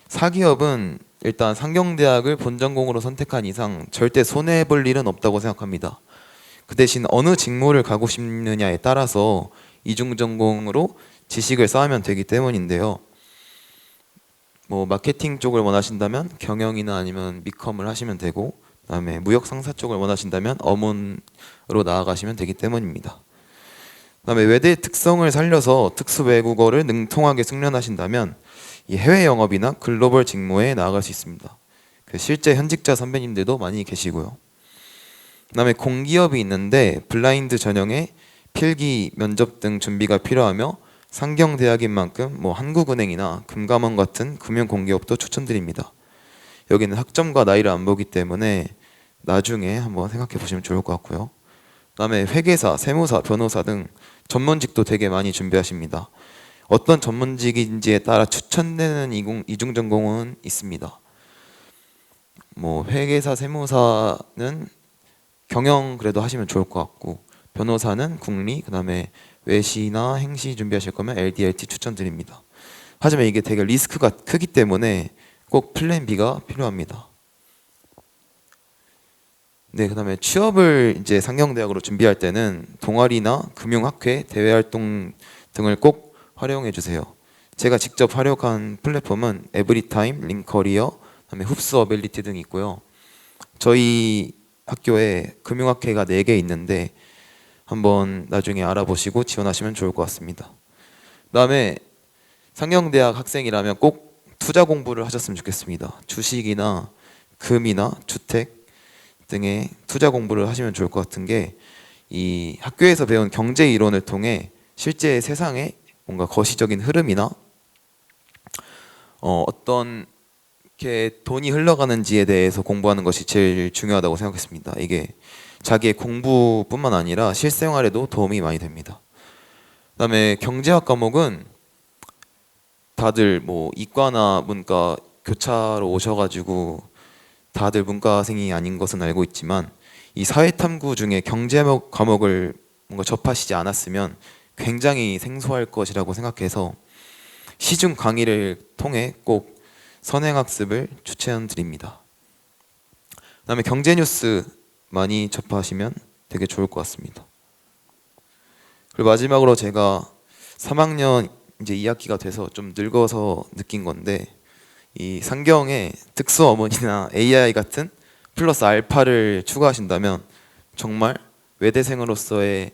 사기업은 일단 상경대학을 본전공으로 선택한 이상 절대 손해볼 일은 없다고 생각합니다. 그 대신 어느 직무를 가고 싶느냐에 따라서 이중전공으로 지식을 쌓으면 되기 때문인데요. 뭐 마케팅 쪽을 원하신다면 경영이나 아니면 미컴을 하시면 되고, 그다음에 무역 상사 쪽을 원하신다면 어문으로 나아가시면 되기 때문입니다. 그다음에 외대의 특성을 살려서 특수 외국어를 능통하게 숙련하신다면 이 해외 영업이나 글로벌 직무에 나아갈 수 있습니다. 실제 현직자 선배님들도 많이 계시고요. 그다음에 공기업이 있는데 블라인드 전형의 필기, 면접 등 준비가 필요하며 상경대학인 만큼 뭐 한국은행이나 금감원 같은 금융공기업도 추천드립니다. 여기는 학점과 나이를 안 보기 때문에 나중에 한번 생각해 보시면 좋을 것 같고요. 그다음에 회계사, 세무사, 변호사 등 전문직도 되게 많이 준비하십니다. 어떤 전문직인지에 따라 추천되는 이중 전공은 있습니다. 뭐 회계사, 세무사는 경영 그래도 하시면 좋을 것 같고, 변호사는 국리, 그다음에 외시나 행시 준비하실 거면 LDLT 추천드립니다. 하지만 이게 되게 리스크가 크기 때문에 꼭 플랜 B가 필요합니다. 네, 그다음에 취업을 이제 상경대학으로 준비할 때는 동아리나 금융학회, 대외활동 등을 꼭 활용해 주세요. 제가 직접 활용한 플랫폼은 에브리타임, 링커리어, 그다음에 흡수어빌리티 등이 있고요. 저희 학교에 금융학회가 4개 있는데 한번 나중에 알아보시고 지원하시면 좋을 것 같습니다. 그다음에 상경대학 학생이라면 꼭 투자 공부를 하셨으면 좋겠습니다. 주식이나 금이나 주택 등의 투자 공부를 하시면 좋을 것 같은 게, 이 학교에서 배운 경제 이론을 통해 실제 세상의 뭔가 거시적인 흐름이나 어떤 이렇게 돈이 흘러가는지에 대해서 공부하는 것이 제일 중요하다고 생각했습니다. 이게 자기의 공부뿐만 아니라 실생활에도 도움이 많이 됩니다. 그다음에 경제학 과목은 다들 뭐 이과나 문과 교차로 오셔가지고 다들 문과생이 아닌 것은 알고 있지만, 이 사회탐구 중에 경제 과목을 뭔가 접하시지 않았으면 굉장히 생소할 것이라고 생각해서 시중 강의를 통해 꼭 선행학습을 추천드립니다. 그다음에 경제 뉴스 많이 접하시면 되게 좋을 것 같습니다. 그리고 마지막으로 제가 3학년 이제 2학기가 돼서 좀 늙어서 느낀 건데, 이 상경에 특수 어문이나 AI 같은 플러스 알파를 추가하신다면 정말 외대생으로서의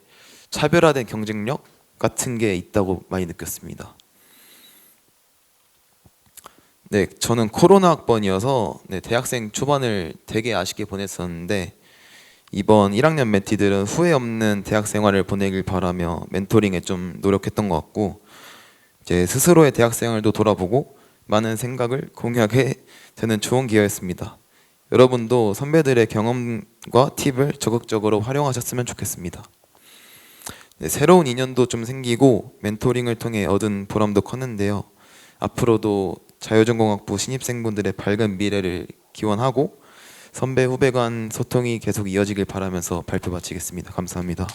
차별화된 경쟁력 같은 게 있다고 많이 느꼈습니다. 네, 저는 코로나 학번이어서 대학생 초반을 되게 아쉽게 보냈었는데, 이번 1학년 멘티들은 후회 없는 대학 생활을 보내길 바라며 멘토링에 좀 노력했던 것 같고, 이제 스스로의 대학 생활도 돌아보고 많은 생각을 공유하게 되는 좋은 기회였습니다. 여러분도 선배들의 경험과 팁을 적극적으로 활용하셨으면 좋겠습니다. 네, 새로운 인연도 좀 생기고 멘토링을 통해 얻은 보람도 컸는데요. 앞으로도 자유전공학부 신입생분들의 밝은 미래를 기원하고 선배 후배 간 소통이 계속 이어지길 바라면서 발표 마치겠습니다. 감사합니다.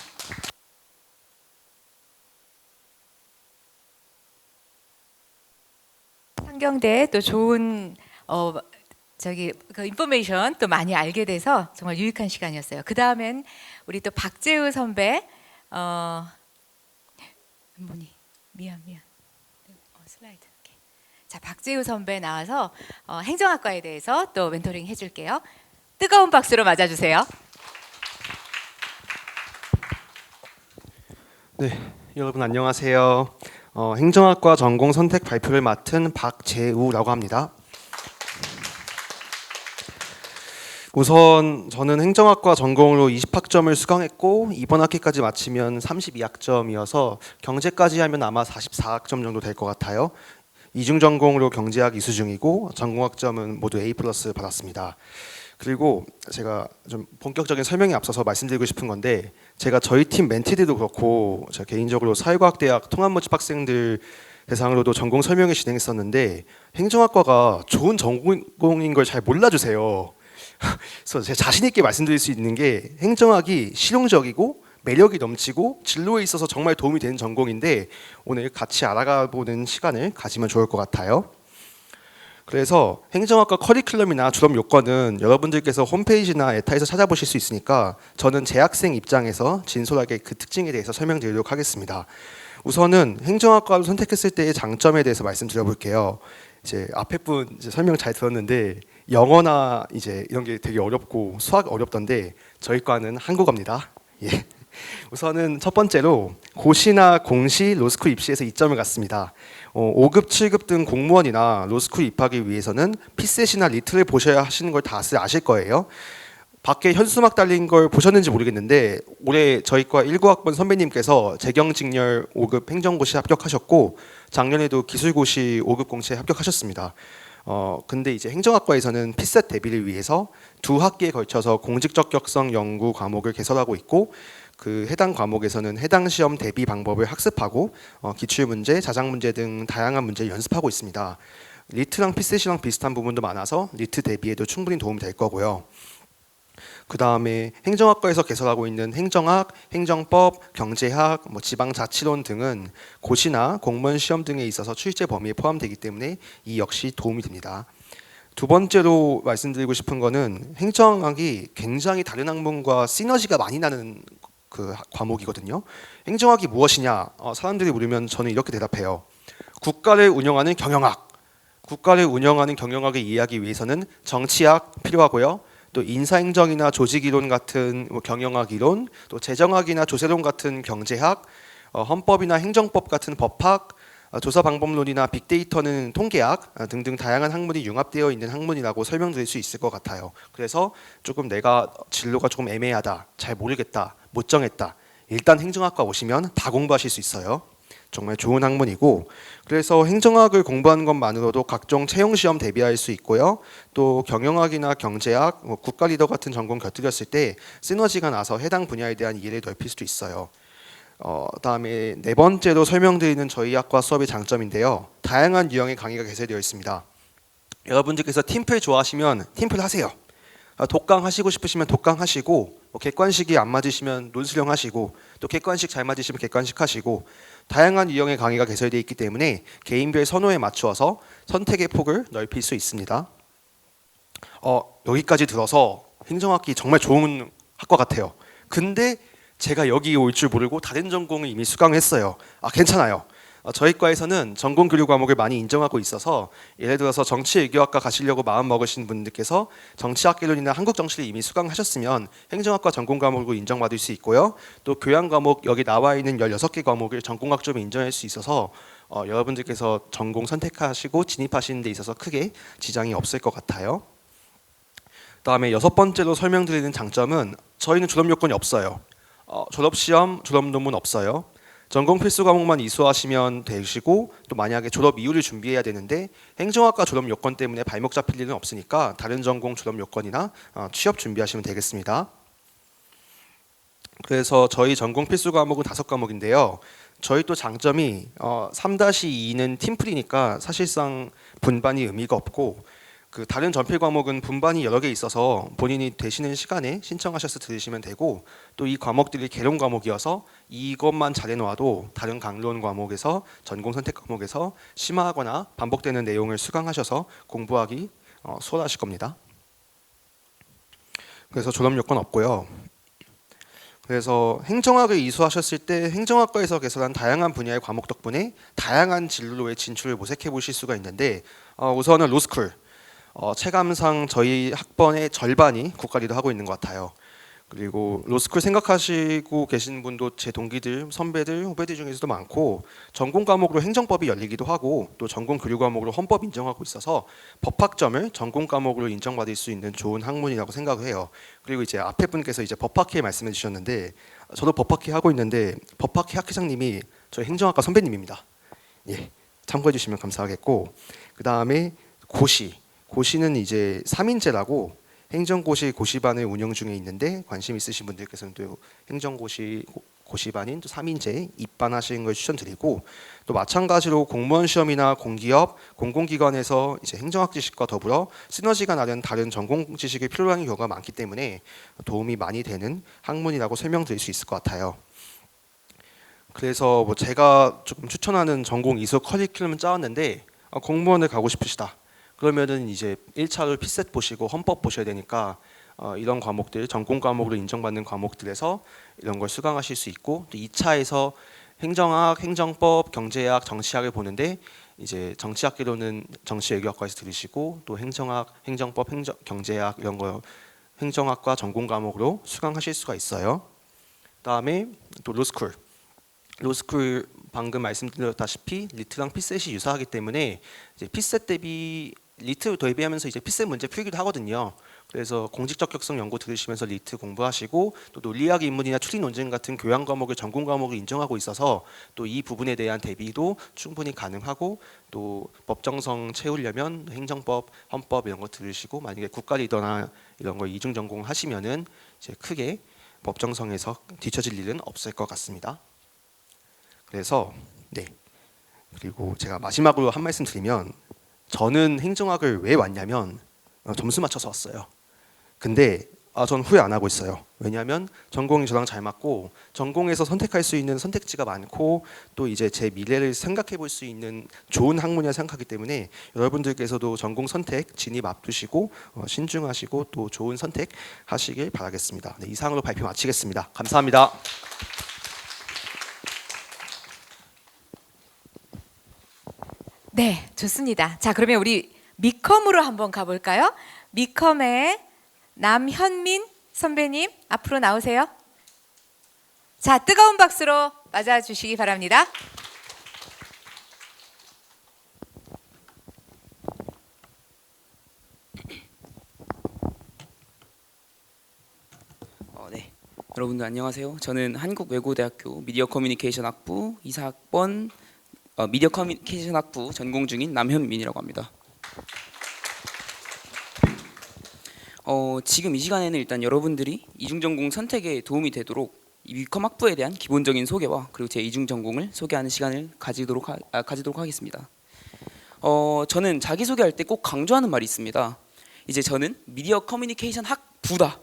상경대 또 좋은 그 인포메이션 또 많이 알게 돼서 정말 유익한 시간이었어요. 그 다음엔 우리 또 박재우 선배 미안 슬라이드. 오케이. 자, 박재우 선배 나와서 행정학과에 대해서 또 멘토링 해줄게요. 뜨거운 박수로 맞아주세요. 네, 여러분 안녕하세요. 행정학과 전공 선택 발표를 맡은 박재우라고 합니다. 우선 저는 행정학과 전공으로 20학점을 수강했고 이번 학기까지 마치면 32학점이어서 경제까지 하면 아마 44학점 정도 될 것 같아요. 이중 전공으로 경제학 이수 중이고 전공학점은 모두 A+ 받았습니다. 그리고 제가 좀 본격적인 설명에 앞서서 말씀드리고 싶은 건데, 제가 저희 팀 멘티들도 그렇고 제가 개인적으로 사회과학대학 통합모집 학생들 대상으로도 전공 설명회 진행했었는데 행정학과가 좋은 전공인 걸 잘 몰라주세요. 그래서 제가 자신 있게 말씀드릴 수 있는 게, 행정학이 실용적이고 매력이 넘치고 진로에 있어서 정말 도움이 되는 전공인데 오늘 같이 알아가보는 시간을 가지면 좋을 것 같아요. 그래서 행정학과 커리큘럼이나 졸업 요건은 여러분들께서 홈페이지나 에타에서 찾아보실 수 있으니까 저는 재학생 입장에서 진솔하게 그 특징에 대해서 설명드리도록 하겠습니다. 우선은 행정학과를 선택했을 때의 장점에 대해서 말씀드려볼게요. 이제 앞에 분 이제 설명 잘 들었는데 영어나 이제 이런 게 되게 어렵고 수학 어렵던데 저희 과는 한국어입니다. 예. 우선은 첫 번째로 고시나 공시 로스쿨 입시에서 이점을 갖습니다. 5급, 7급 등 공무원이나 로스쿨 입학을 위해서는 피셋이나 리트를 보셔야 하시는 걸 다들 아실 거예요. 밖에 현수막 달린 걸 보셨는지 모르겠는데 올해 저희과 19학번 선배님께서 재경직렬 5급 행정고시 합격하셨고 작년에도 기술고시 5급 공시에 합격하셨습니다. 근데 이제 행정학과에서는 피셋 대비를 위해서 두 학기에 걸쳐서 공직적격성 연구 과목을 개설하고 있고 그 해당 과목에서는 해당 시험 대비 방법을 학습하고 기출 문제, 자작 문제 등 다양한 문제를 연습하고 있습니다. 리트랑 피셋이랑 비슷한 부분도 많아서 리트 대비에도 충분히 도움이 될 거고요. 그 다음에 행정학과에서 개설하고 있는 행정학, 행정법, 경제학, 지방자치론 등은 고시나 공무원 시험 등에 있어서 출제 범위에 포함되기 때문에 이 역시 도움이 됩니다. 두 번째로 말씀드리고 싶은 거는 행정학이 굉장히 다른 학문과 시너지가 많이 나는 그 과목이거든요. 행정학이 무엇이냐? 사람들이 물으면 저는 이렇게 대답해요. 국가를 운영하는 경영학. 국가를 운영하는 경영학을 이해하기 위해서는 정치학 필요하고요. 또 인사행정이나 조직이론 같은 경영학 이론, 또 재정학이나 조세론 같은 경제학, 헌법이나 행정법 같은 법학, 조사방법론이나 빅데이터는 통계학 등등 다양한 학문이 융합되어 있는 학문이라고 설명드릴 수 있을 것 같아요. 그래서 조금 내가 진로가 조금 애매하다, 잘 모르겠다, 못 정했다. 일단 행정학과 오시면 다 공부하실 수 있어요. 정말 좋은 학문이고 그래서 행정학을 공부하는 것만으로도 각종 채용 시험 대비할 수 있고요. 또 경영학이나 경제학, 국가 리더 같은 전공 곁들였을 때 시너지가 나서 해당 분야에 대한 이해를 넓힐 수도 있어요. 다음에 네 번째로 설명드리는 저희 학과 수업의 장점인데요. 다양한 유형의 강의가 개설되어 있습니다. 여러분들께서 팀플 좋아하시면 팀플 하세요. 독강 하시고 싶으시면 독강 하시고 객관식이 안 맞으시면 논술형 하시고 또 객관식 잘 맞으시면 객관식 하시고 다양한 유형의 강의가 개설되어 있기 때문에 개인별 선호에 맞추어서 선택의 폭을 넓힐 수 있습니다. 여기까지 들어서 행정학기 정말 좋은 학과 같아요. 근데 제가 여기 올 줄 모르고 다른 전공을 이미 수강했어요. 괜찮아요. 저희 과에서는 전공 교류 과목을 많이 인정하고 있어서 예를 들어서 정치외교학과 가시려고 마음 먹으신 분들께서 정치학개론이나 한국정치를 이미 수강하셨으면 행정학과 전공 과목으로 인정받을 수 있고요. 또 교양 과목 여기 나와 있는 16개 과목을 전공학점에 인정할 수 있어서 여러분들께서 전공 선택하시고 진입하시는 데 있어서 크게 지장이 없을 것 같아요. 다음에 여섯 번째로 설명드리는 장점은 저희는 졸업 요건이 없어요. 졸업시험, 졸업 논문 없어요. 전공 필수 과목만 이수하시면 되시고 또 만약에 졸업 이유를 준비해야 되는데 행정학과 졸업 요건 때문에 발목 잡힐 일은 없으니까 다른 전공 졸업 요건이나 취업 준비하시면 되겠습니다. 그래서 저희 전공 필수 과목은 5과목인데요. 저희 또 장점이 3-2는 팀플이니까 사실상 분반이 의미가 없고 그 다른 전필 과목은 분반이 여러 개 있어서 본인이 되시는 시간에 신청하셔서 들으시면 되고 또 이 과목들이 개론 과목이어서 이것만 잘해놓아도 다른 강론 과목에서 전공 선택 과목에서 심화하거나 반복되는 내용을 수강하셔서 공부하기 수월하실 겁니다. 그래서 졸업 요건 없고요. 그래서 행정학을 이수하셨을 때 행정학과에서 개설한 다양한 분야의 과목 덕분에 다양한 진로의 진출을 모색해 보실 수가 있는데 우선은 로스쿨 체감상 저희 학번의 절반이 국가리더 하고 있는 것 같아요. 그리고 로스쿨 생각하시고 계신 분도 제 동기들, 선배들, 후배들 중에서도 많고 전공 과목으로 행정법이 열리기도 하고 또 전공 교류 과목으로 헌법 인정하고 있어서 법학점을 전공 과목으로 인정받을 수 있는 좋은 학문이라고 생각을 해요. 그리고 이제 앞에 분께서 이제 법학회 말씀해 주셨는데 저도 법학회 하고 있는데 법학회 학회장님이 저희 행정학과 선배님입니다. 예, 참고해 주시면 감사하겠고 그 다음에 고시는 이제 3인제라고 행정고시 고시반을 운영 중에 있는데 관심 있으신 분들께서는 또 행정고시 고시반인 또 3인제 입반하시는 걸 추천드리고 또 마찬가지로 공무원 시험이나 공기업, 공공기관에서 이제 행정학 지식과 더불어 시너지가 나는 다른 전공 지식이 필요로 하는 경우가 많기 때문에 도움이 많이 되는 학문이라고 설명드릴 수 있을 것 같아요. 그래서 제가 조금 추천하는 전공 이수 커리큘럼을 짜왔는데 공무원을 가고 싶으시다. 그러면은 이제 1차로 피셋 보시고 헌법 보셔야 되니까 이런 과목들 전공 과목으로 인정받는 과목들에서 이런 걸 수강하실 수 있고 또 2차에서 행정학, 행정법, 경제학, 정치학을 보는데 이제 정치학계로는 정치외교학과에서 들으시고 또 행정학, 행정법, 경제학 이런 거 행정학과 전공 과목으로 수강하실 수가 있어요. 그다음에 또 로스쿨 방금 말씀드렸다시피 리트랑 피셋이 유사하기 때문에 이제 피셋 대비 리트 대비하면서 이제 피셋 문제 풀기도 하거든요. 그래서 공직 적격성 연구 들으시면서 리트 공부하시고 또 논리학 입문이나 추리 논증 같은 교양 과목을 전공 과목을 인정하고 있어서 또 이 부분에 대한 대비도 충분히 가능하고 또 법정성 채우려면 행정법, 헌법 이런 거 들으시고 만약에 국가 리더나 이런 거 이중 전공 하시면은 이제 크게 법정성에서 뒤처질 일은 없을 것 같습니다. 그래서 네. 그리고 제가 마지막으로 한 말씀 드리면 저는 행정학을 왜 왔냐면 점수 맞춰서 왔어요. 근데 전 후회 안 하고 있어요. 왜냐하면 전공이 저랑 잘 맞고 전공에서 선택할 수 있는 선택지가 많고 또 이제 제 미래를 생각해 볼 수 있는 좋은 학문이라 생각하기 때문에 여러분들께서도 전공 선택 진입 앞두시고 신중하시고 또 좋은 선택 하시길 바라겠습니다. 네, 이상으로 발표 마치겠습니다. 감사합니다. 네, 좋습니다. 자, 그러면 우리 미컴으로 한번 가볼까요? 미컴의 남현민 선배님 앞으로 나오세요. 자, 뜨거운 박수로 맞아주시기 바랍니다. 네. 여러분들 안녕하세요. 저는 한국외고대학교 미디어 커뮤니케이션 학부 이사학번 미디어 커뮤니케이션 학부 전공 중인 남현민이라고 합니다. 지금 이 시간에는 일단 여러분들이 이중전공 선택에 도움이 되도록 이 위컴 학부에 대한 기본적인 소개와 그리고 제 이중전공을 소개하는 시간을 가지도록 하겠습니다. 저는 자기소개할 때 꼭 강조하는 말이 있습니다. 이제 저는 미디어 커뮤니케이션 학부다.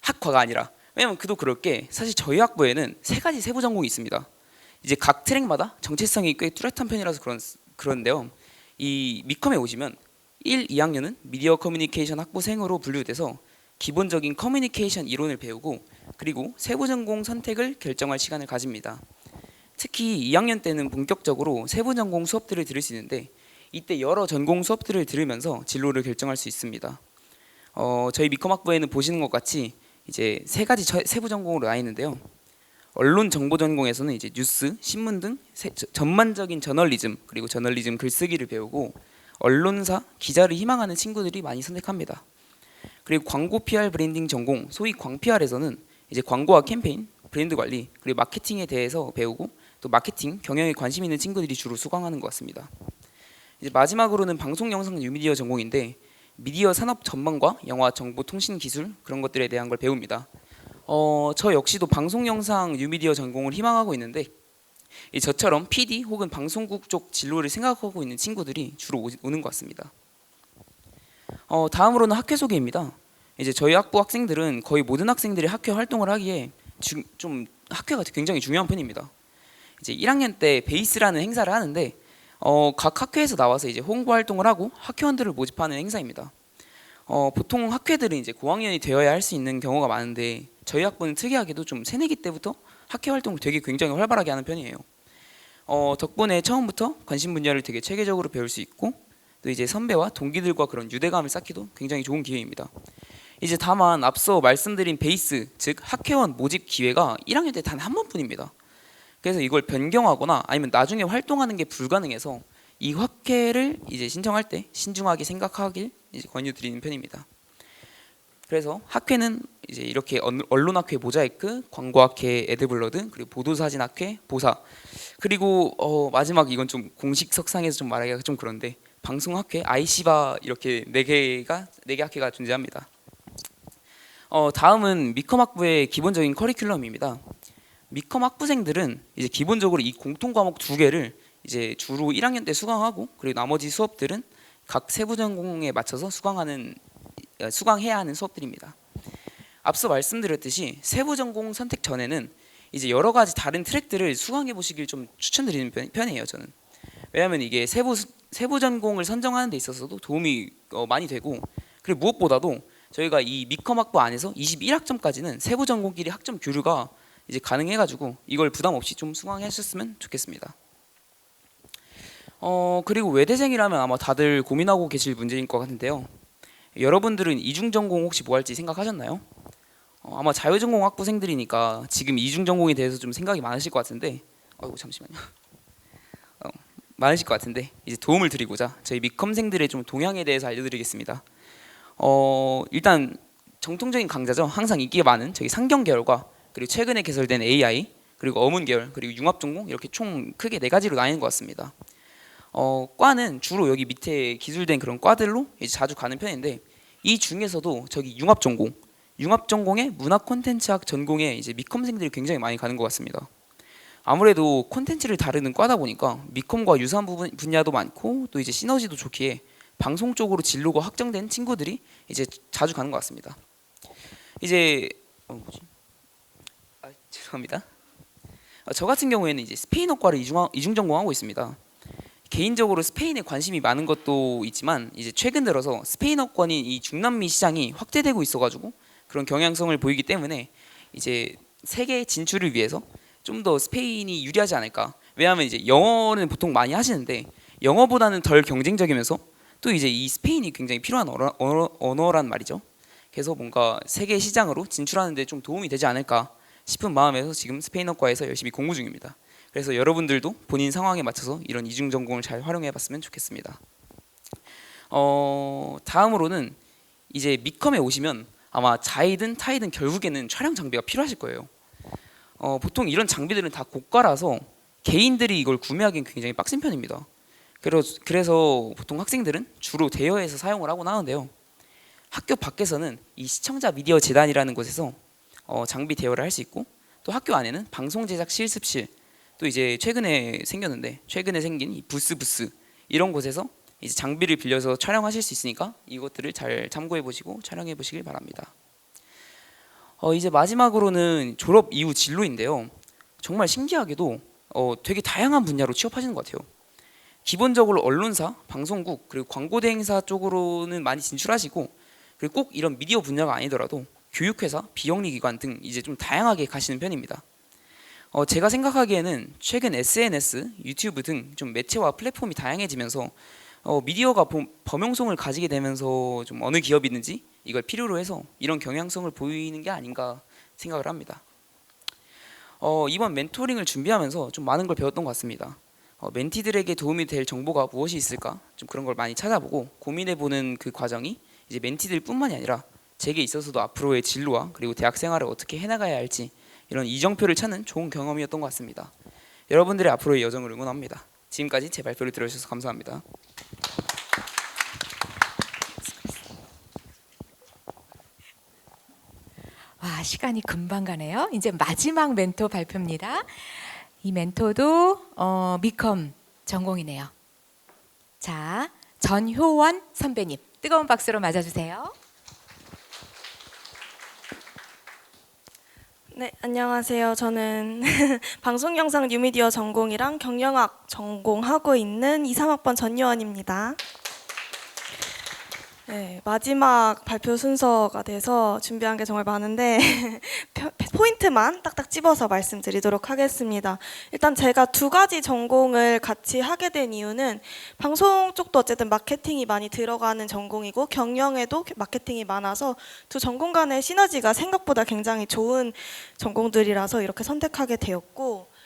학과가 아니라. 왜냐면 그도 그럴 게 사실 저희 학부에는 3가지 세부 전공이 있습니다. 이제 각 트랙마다 정체성이 꽤 뚜렷한 편이라서 그런데요. 이 미컴에 오시면 1, 2학년은 미디어 커뮤니케이션 학부생으로 분류돼서 기본적인 커뮤니케이션 이론을 배우고 그리고 세부 전공 선택을 결정할 시간을 가집니다. 특히 2학년 때는 본격적으로 세부 전공 수업들을 들을 수 있는데 이때 여러 전공 수업들을 들으면서 진로를 결정할 수 있습니다. 저희 미컴 학부에는 보시는 것 같이 이제 3가지 세부 전공으로 나뉘는데요. 언론 정보 전공에서는 이제 뉴스, 신문 등 전반적인 저널리즘 그리고 저널리즘 글쓰기를 배우고 언론사, 기자를 희망하는 친구들이 많이 선택합니다. 그리고 광고 PR 브랜딩 전공, 소위 광PR에서는 이제 광고와 캠페인, 브랜드 관리, 그리고 마케팅에 대해서 배우고 또 마케팅, 경영에 관심 있는 친구들이 주로 수강하는 것 같습니다. 이제 마지막으로는 방송 영상 뉴미디어 전공인데 미디어 산업 전망과 영화, 정보, 통신 기술 그런 것들에 대한 걸 배웁니다. 저 역시도 방송 영상 뉴미디어 전공을 희망하고 있는데 저처럼 PD 혹은 방송국 쪽 진로를 생각하고 있는 친구들이 주로 오는 것 같습니다. 다음으로는 학회 소개입니다. 이제 저희 학부 학생들은 거의 모든 학생들이 학회 활동을 하기에 좀 학회가 굉장히 중요한 편입니다. 이제 1학년 때 베이스라는 행사를 하는데 각 학회에서 나와서 이제 홍보 활동을 하고 학회원들을 모집하는 행사입니다. 보통 학회들은 이제 고학년이 되어야 할 수 있는 경우가 많은데 저희 학부는 특이하게도 좀 새내기 때부터 학회 활동을 되게 굉장히 활발하게 하는 편이에요. 덕분에 처음부터 관심 분야를 되게 체계적으로 배울 수 있고 또 이제 선배와 동기들과 그런 유대감을 쌓기도 굉장히 좋은 기회입니다. 이제 다만 앞서 말씀드린 베이스, 즉 학회원 모집 기회가 1학년 때 단 한 번뿐입니다. 그래서 이걸 변경하거나 아니면 나중에 활동하는 게 불가능해서 이 학회를 이제 신청할 때 신중하게 생각하길 이제 권유드리는 편입니다. 그래서 학회는 이제 이렇게 언론학회 모자이크, 광고학회 에드블러드, 그리고 보도사진학회 보사, 그리고 마지막 이건 좀 공식 석상에서 좀 말하기가 좀 그런데 방송학회 아이시바 이렇게 4개 학회가 존재합니다. 다음은 미컴 학부의 기본적인 커리큘럼입니다. 미컴 학부생들은 이제 기본적으로 이 공통 과목 2개를 이제 주로 1학년 때 수강하고 그리고 나머지 수업들은 각 세부 전공에 맞춰서 수강해야 하는 수업들입니다. 앞서 말씀드렸듯이 세부 전공 선택 전에는 이제 여러 가지 다른 트랙들을 수강해 보시길 좀 추천드리는 편이에요, 저는. 왜냐하면 이게 세부 전공을 선정하는 데 있어서도 도움이 많이 되고 그리고 무엇보다도 저희가 이 미컴 학부 안에서 21학점까지는 세부 전공끼리 학점 교류가 이제 가능해가지고 이걸 부담 없이 좀 수강하셨으면 좋겠습니다. 그리고 외대생이라면 아마 다들 고민하고 계실 문제인 것 같은데요. 여러분들은 이중전공 혹시 뭐 할지 생각하셨나요? 아마 자유전공 학부생들이니까 지금 이중전공에 대해서 좀 생각이 많으실 것 같은데, 아이고 잠시만요. 많으실 것 같은데 이제 도움을 드리고자 저희 미컴생들의 좀 동향에 대해서 알려드리겠습니다. 일단 정통적인 강좌죠. 항상 인기가 많은 저희 상경 계열과 그리고 최근에 개설된 AI 그리고 어문 계열 그리고 융합전공 이렇게 총 크게 4가지로 나뉘는 것 같습니다. 과는 주로 여기 밑에 기술된 그런 과들로 이제 자주 가는 편인데 이 중에서도 저기 융합전공의 문화 콘텐츠학 전공에 이제 미컴생들이 굉장히 많이 가는 것 같습니다. 아무래도 콘텐츠를 다루는 과다 보니까 미컴과 유사한 분야도 많고 또 이제 시너지도 좋기에 방송 쪽으로 진로가 확정된 친구들이 이제 자주 가는 것 같습니다. 이제 죄송합니다. 저 같은 경우에는 이제 스페인어과를 이중 전공하고 있습니다. 개인적으로 스페인에 관심이 많은 것도 있지만 이제 최근 들어서 스페인어권인 이 중남미 시장이 확대되고 있어가지고 그런 경향성을 보이기 때문에 이제 세계 진출을 위해서 좀 더 스페인이 유리하지 않을까. 왜냐하면 이제 영어는 보통 많이 하시는데 영어보다는 덜 경쟁적이면서 또 이제 이 스페인이 굉장히 필요한 언어란 말이죠. 그래서 뭔가 세계 시장으로 진출하는 데 좀 도움이 되지 않을까 싶은 마음에서 지금 스페인어과에서 열심히 공부 중입니다. 그래서 여러분들도 본인 상황에 맞춰서 이런 이중 전공을 잘 활용해 봤으면 좋겠습니다. 다음으로는 이제 미컴에 오시면 아마 자이든 타이든 결국에는 촬영 장비가 필요하실 거예요. 보통 이런 장비들은 다 고가라서 개인들이 이걸 구매하기는 굉장히 빡센 편입니다. 그래서 보통 학생들은 주로 대여해서 사용을 하곤 하는데요. 학교 밖에서는 이 시청자 미디어 재단이라는 곳에서 장비 대여를 할 수 있고 또 학교 안에는 방송 제작 실습실 또 이제 최근에 생긴 이 부스 이런 곳에서 이제 장비를 빌려서 촬영하실 수 있으니까 이것들을 잘 참고해 보시고 촬영해 보시길 바랍니다. 이제 마지막으로는 졸업 이후 진로인데요. 정말 신기하게도 되게 다양한 분야로 취업하시는 것 같아요. 기본적으로 언론사, 방송국 그리고 광고 대행사 쪽으로는 많이 진출하시고 그리고 꼭 이런 미디어 분야가 아니더라도 교육회사, 비영리기관 등 이제 좀 다양하게 가시는 편입니다. 제가 생각하기에는 최근 SNS, 유튜브 등 좀 매체와 플랫폼이 다양해지면서 미디어가 범용성을 가지게 되면서 좀 어느 기업이든지 이걸 필요로 해서 이런 경향성을 보이는 게 아닌가 생각을 합니다. 이번 멘토링을 준비하면서 좀 많은 걸 배웠던 것 같습니다. 멘티들에게 도움이 될 정보가 무엇이 있을까 좀 그런 걸 많이 찾아보고 고민해보는 그 과정이 이제 멘티들뿐만이 아니라 제게 있어서도 앞으로의 진로와 그리고 대학 생활을 어떻게 해나가야 할지 이런 이정표를 찾는 좋은 경험이었던 것 같습니다. 여러분들의 앞으로의 여정을 응원합니다. 지금까지 제 발표를 들어주셔서 감사합니다. 와, 시간이 금방 가네요. 이제 마지막 멘토 발표입니다. 이 멘토도 미컴 전공이네요. 자, 전효원 선배님 뜨거운 박수로 맞아주세요. 네, 안녕하세요. 저는 방송영상 뉴미디어 전공이랑 경영학 전공하고 있는 2, 3학번 전요원입니다. 네, 마지막 발표 순서가 돼서 준비한 게 정말 많은데 포인트만 딱딱 집어서 말씀드리도록 하겠습니다. 일단 제가 2가지 전공을 같이 하게 된 이유는 방송 쪽도 어쨌든 마케팅이 많이 들어가는 전공이고 경영에도 마케팅이 많아서 두 전공 간의 시너지가 생각보다 굉장히 좋은 전공들이라서 이렇게 선택하게 되었고,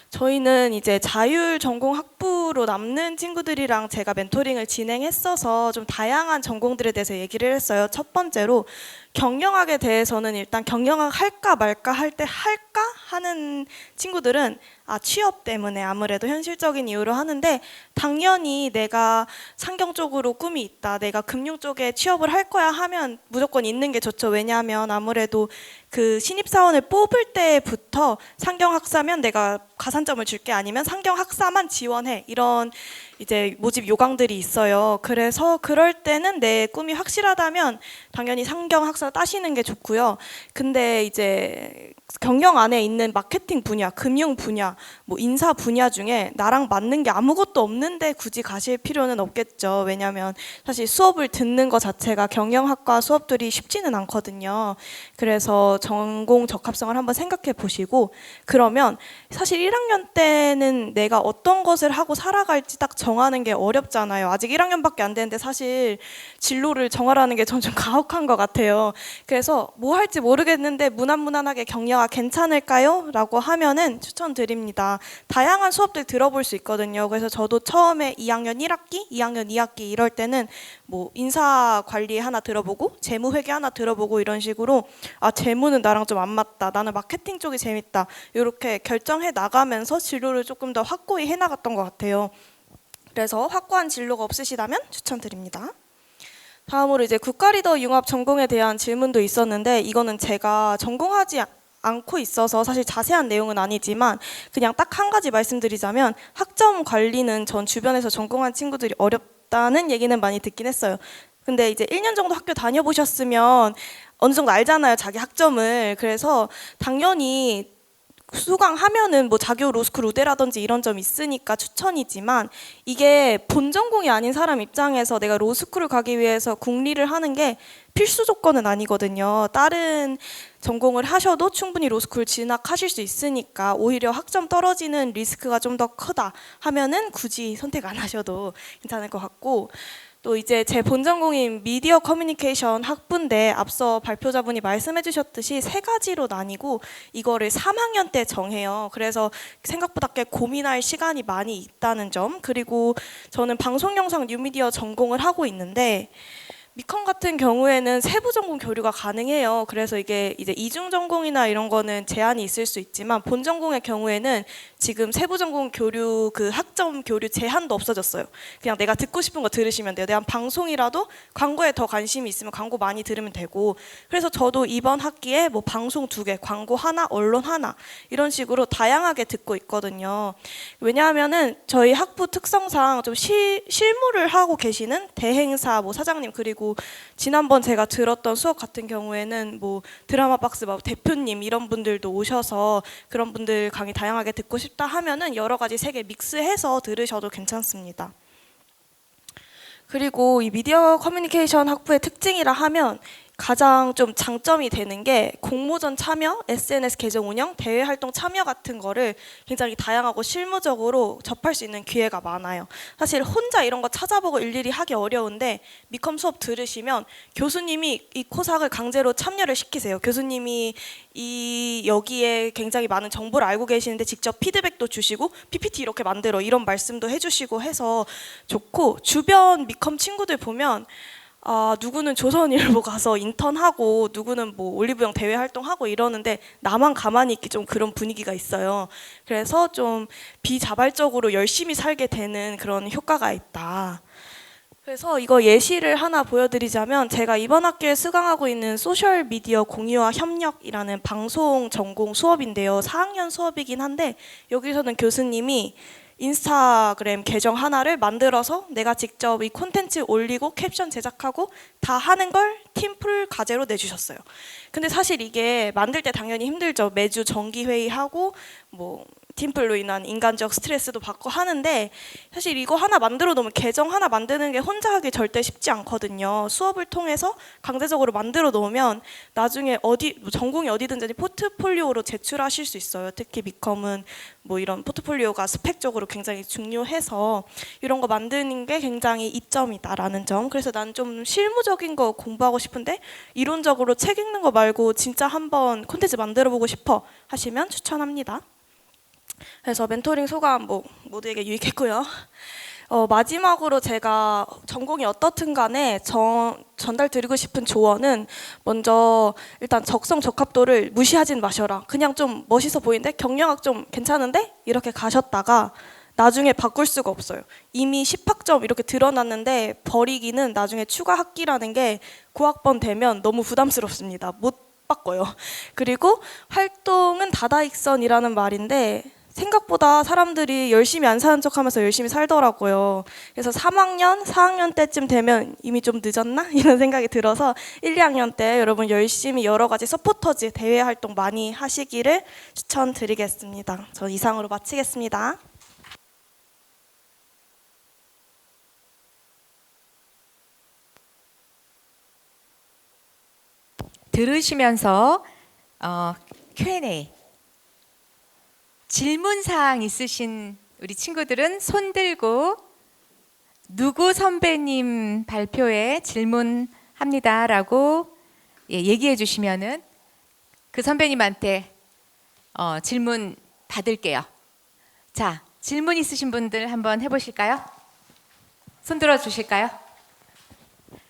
저희는 이제 자율 전공 학부로 남는 친구들이랑 제가 멘토링을 진행했어서 좀 다양한 전공들에 대해서 얘기를 했어요. 첫 번째로 경영학에 대해서는 일단 경영학 할까 말까 할 때 할까 하는 친구들은 취업 때문에 아무래도 현실적인 이유로 하는데, 당연히 내가 상경 쪽으로 꿈이 있다, 내가 금융 쪽에 취업을 할 거야 하면 무조건 있는 게 좋죠. 왜냐하면 아무래도 그 신입사원을 뽑을 때부터 상경학사면 내가 가산점을 줄게, 아니면 상경학사만 지원해, 이런 이제 모집 요강들이 있어요. 그래서 그럴 때는 내 꿈이 확실하다면 당연히 상경학사 석사 따시는 게 좋고요. 근데 이제 경영 안에 있는 마케팅 분야, 금융 분야, 뭐 인사 분야 중에 나랑 맞는 게 아무것도 없는데 굳이 가실 필요는 없겠죠. 왜냐하면 사실 수업을 듣는 것 자체가 경영학과 수업들이 쉽지는 않거든요. 그래서 전공 적합성을 한번 생각해 보시고, 그러면 사실 1학년 때는 내가 어떤 것을 하고 살아갈지 딱 정하는 게 어렵잖아요. 아직 1학년밖에 안 되는데 사실 진로를 정하라는 게 전 좀 가혹한 것 같아요. 그래서 뭐 할지 모르겠는데 무난무난하게 경영학 괜찮을까요? 라고 하면은 추천드립니다. 다양한 수업들 들어볼 수 있거든요. 그래서 저도 처음에 2학년 1학기, 2학년 2학기 이럴 때는 뭐 인사 관리 하나 들어보고 재무 회계 하나 들어보고 이런 식으로 아, 재무는 나랑 좀 안 맞다. 나는 마케팅 쪽이 재밌다. 이렇게 결정해 나가면서 진로를 조금 더 확고히 해 나갔던 것 같아요. 그래서 확고한 진로가 없으시다면 추천드립니다. 다음으로 이제 국가리더 융합 전공에 대한 질문도 있었는데, 이거는 제가 전공하지 않고 있어서 사실 자세한 내용은 아니지만 그냥 딱 한 가지 말씀드리자면, 학점 관리는 전 주변에서 전공한 친구들이 어렵다는 얘기는 많이 듣긴 했어요. 근데 이제 1년 정도 학교 다녀보셨으면 어느 정도 알잖아요, 자기 학점을. 그래서 당연히 수강하면은 뭐 자교 로스쿨 우대라든지 이런 점이 있으니까 추천이지만, 이게 본 전공이 아닌 사람 입장에서 내가 로스쿨을 가기 위해서 국리를 하는 게 필수 조건은 아니거든요. 다른 전공을 하셔도 충분히 로스쿨 진학하실 수 있으니까 오히려 학점 떨어지는 리스크가 좀 더 크다 하면은 굳이 선택 안 하셔도 괜찮을 것 같고, 또 이제 제 본 전공인 미디어 커뮤니케이션 학부인데 앞서 발표자분이 말씀해 주셨듯이 3가지로 나뉘고 이거를 3학년 때 정해요. 그래서 생각보다 꽤 고민할 시간이 많이 있다는 점, 그리고 저는 방송영상 뉴미디어 전공을 하고 있는데 미컴 같은 경우에는 세부 전공 교류가 가능해요. 그래서 이게 이제 이중 전공이나 이런 거는 제한이 있을 수 있지만 본 전공의 경우에는 지금 세부 전공 교류 그 학점 교류 제한도 없어졌어요. 그냥 내가 듣고 싶은 거 들으시면 돼요. 내가 방송이라도 광고에 더 관심이 있으면 광고 많이 들으면 되고. 그래서 저도 이번 학기에 뭐 방송 2개, 광고 하나, 언론 하나 이런 식으로 다양하게 듣고 있거든요. 왜냐하면은 저희 학부 특성상 좀 실무를 하고 계시는 대행사 뭐 사장님, 그리고 지난번 제가 들었던 수업 같은 경우에는 뭐 드라마 박스 막 대표님 이런 분들도 오셔서 그런 분들 강의 다양하게 듣고 싶다 하면은 여러 가지 3개 믹스해서 들으셔도 괜찮습니다. 그리고 이 미디어 커뮤니케이션 학부의 특징이라 하면 가장 좀 장점이 되는 게 공모전 참여, SNS 계정 운영, 대외 활동 참여 같은 거를 굉장히 다양하고 실무적으로 접할 수 있는 기회가 많아요. 사실 혼자 이런 거 찾아보고 일일이 하기 어려운데 미컴 수업 들으시면 교수님이 이 코삭을 강제로 참여를 시키세요. 교수님이 여기에 굉장히 많은 정보를 알고 계시는데 직접 피드백도 주시고 PPT 이렇게 만들어 이런 말씀도 해주시고 해서 좋고, 주변 미컴 친구들 보면 아, 누구는 조선일보 가서 인턴하고 누구는 뭐 올리브영 대외 활동하고 이러는데 나만 가만히 있기 좀 그런 분위기가 있어요. 그래서 좀 비자발적으로 열심히 살게 되는 그런 효과가 있다. 그래서 이거 예시를 하나 보여드리자면, 제가 이번 학기에 수강하고 있는 소셜미디어 공유와 협력이라는 방송 전공 수업인데요. 4학년 수업이긴 한데 여기서는 교수님이 인스타그램 계정 하나를 만들어서 내가 직접 이 콘텐츠 올리고 캡션 제작하고 다 하는 걸 팀플 과제로 내주셨어요. 근데 사실 이게 만들 때 당연히 힘들죠. 매주 정기회의하고 뭐 팀플로 인한 인간적 스트레스도 받고 하는데, 사실 이거 하나 만들어 놓으면 계정 하나 만드는 게 혼자 하기 절대 쉽지 않거든요. 수업을 통해서 강제적으로 만들어 놓으면 나중에 전공이 어디든지 포트폴리오로 제출하실 수 있어요. 특히 미컴은 뭐 이런 포트폴리오가 스펙적으로 굉장히 중요해서 이런 거 만드는 게 굉장히 이점이다라는 점. 그래서 난 좀 실무적인 거 공부하고 싶은데 이론적으로 책 읽는 거 말고 진짜 한번 콘텐츠 만들어 보고 싶어 하시면 추천합니다. 그래서 멘토링 소감 뭐 모두에게 유익했고요. 마지막으로 제가 전공이 어떻든 간에 전달드리고 싶은 조언은, 먼저 일단 적성 적합도를 무시하진 마셔라. 그냥 좀 멋있어 보이는데 경영학 좀 괜찮은데? 이렇게 가셨다가 나중에 바꿀 수가 없어요. 이미 10학점 이렇게 드러났는데 버리기는 나중에 추가 학기라는 게 고학번 되면 너무 부담스럽습니다. 못 바꿔요. 그리고 활동은 다다익선이라는 말인데 생각보다 사람들이 열심히 안 사는 척하면서 열심히 살더라고요. 그래서 3학년, 4학년 때쯤 되면 이미 좀 늦었나? 이런 생각이 들어서 1, 2학년 때 여러분 열심히 여러 가지 서포터즈 대회 활동 많이 하시기를 추천드리겠습니다. 저 이상으로 마치겠습니다. 들으시면서 Q&A 질문 사항 있으신 우리 친구들은 손 들고 누구 선배님 발표에 질문합니다라고 얘기해 주시면은 그 선배님한테 질문 받을게요. 자, 질문 있으신 분들 한번 해보실까요? 손 들어 주실까요?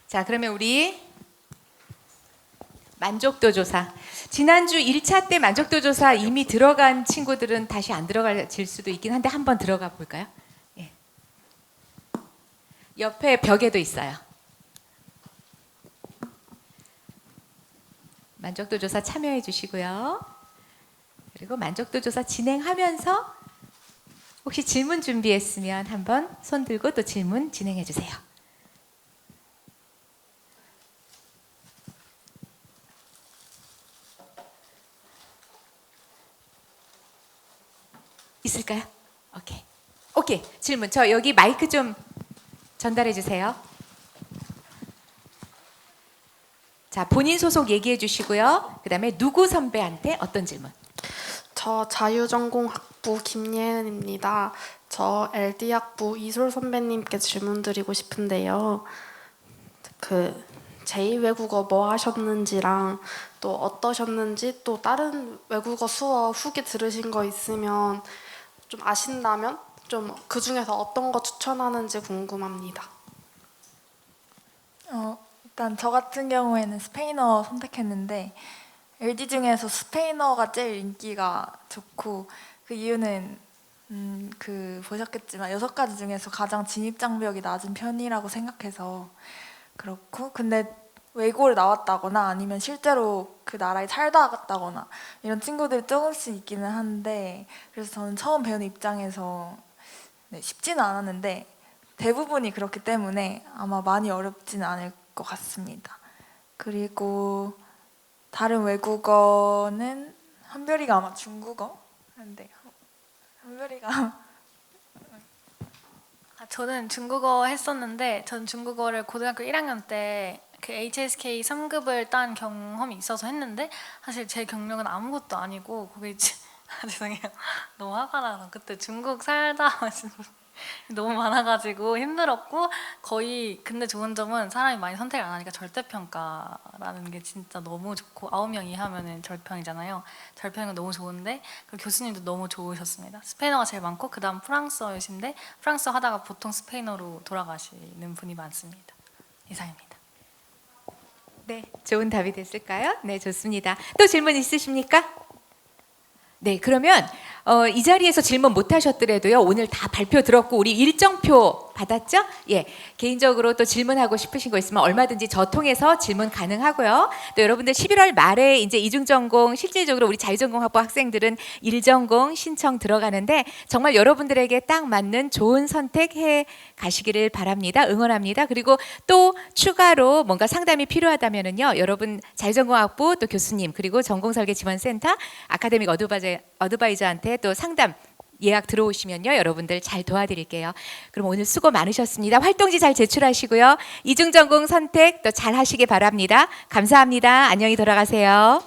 자, 그러면 우리 만족도 조사. 지난주 1차 때 만족도 조사 이미 들어간 친구들은 다시 안 들어갈 수도 있긴 한데 한번 들어가 볼까요? 예. 옆에 벽에도 있어요. 만족도 조사 참여해 주시고요. 그리고 만족도 조사 진행하면서 혹시 질문 준비했으면 한번 손 들고 또 질문 진행해 주세요. 있을까요? 오케이. 질문. 저 여기 마이크 좀 전달해 주세요. 자, 본인 소속 얘기해 주시고요. 그다음에 누구 선배한테 어떤 질문? 저 자유전공학부 김예은입니다. 저 LD학부 이솔 선배님께 질문드리고 싶은데요. 그 제2외국어 뭐 하셨는지랑 또 어떠셨는지 또 다른 외국어 수업 후기 들으신 거 있으면 좀 아신다면 좀 그 중에서 어떤 거 추천하는지 궁금합니다. 일단 저 같은 경우에는 스페인어 선택했는데 LD 중에서 스페인어가 제일 인기가 좋고 그 이유는 보셨겠지만 6가지 중에서 가장 진입 장벽이 낮은 편이라고 생각해서 그렇고, 근데 외고를 나왔다거나 아니면 실제로 그 나라에 살다 갔다거나 이런 친구들이 조금씩 있기는 한데, 그래서 저는 처음 배우는 입장에서 쉽지는 않았는데 대부분이 그렇기 때문에 아마 많이 어렵지는 않을 것 같습니다. 그리고 다른 외국어는 한별이가 아마 중국어? 근데 한별이가 저는 중국어 했었는데 전 중국어를 고등학교 1학년 때 그 HSK 3급을 딴 경험이 있어서 했는데 사실 제 경력은 아무것도 아니고 거기 죄송해요. 너무 화가 나서 그때 중국 살다 너무 많아가지고 힘들었고 거의 근데 좋은 점은 사람이 많이 선택을 안 하니까 절대평가라는 게 진짜 너무 좋고 9명 이하면은 절평이잖아요. 절평은 너무 좋은데 그리고 교수님도 너무 좋으셨습니다. 스페인어가 제일 많고 그 다음 프랑스어이신데 프랑스어 하다가 보통 스페인어로 돌아가시는 분이 많습니다. 이상입니다. 네, 좋은 답이 됐을까요? 네, 좋습니다. 또 질문 있으십니까? 네, 그러면 이 자리에서 질문 못 하셨더라도요. 오늘 다 발표 들었고 우리 일정표 받았죠? 예, 개인적으로 또 질문하고 싶으신 거 있으면 얼마든지 저 통해서 질문 가능하고요. 또 여러분들 11월 말에 이제 이중전공 실질적으로 우리 자유전공학부 학생들은 1전공 신청 들어가는데 정말 여러분들에게 딱 맞는 좋은 선택해 가시기를 바랍니다. 응원합니다. 그리고 또 추가로 뭔가 상담이 필요하다면은요. 여러분 자유전공학부 또 교수님 그리고 전공설계지원센터 아카데믹 어드바이저한테 또 상담 예약 들어오시면요. 여러분들 잘 도와드릴게요. 그럼 오늘 수고 많으셨습니다. 활동지 잘 제출하시고요. 이중전공 선택 또 잘 하시기 바랍니다. 감사합니다. 안녕히 돌아가세요.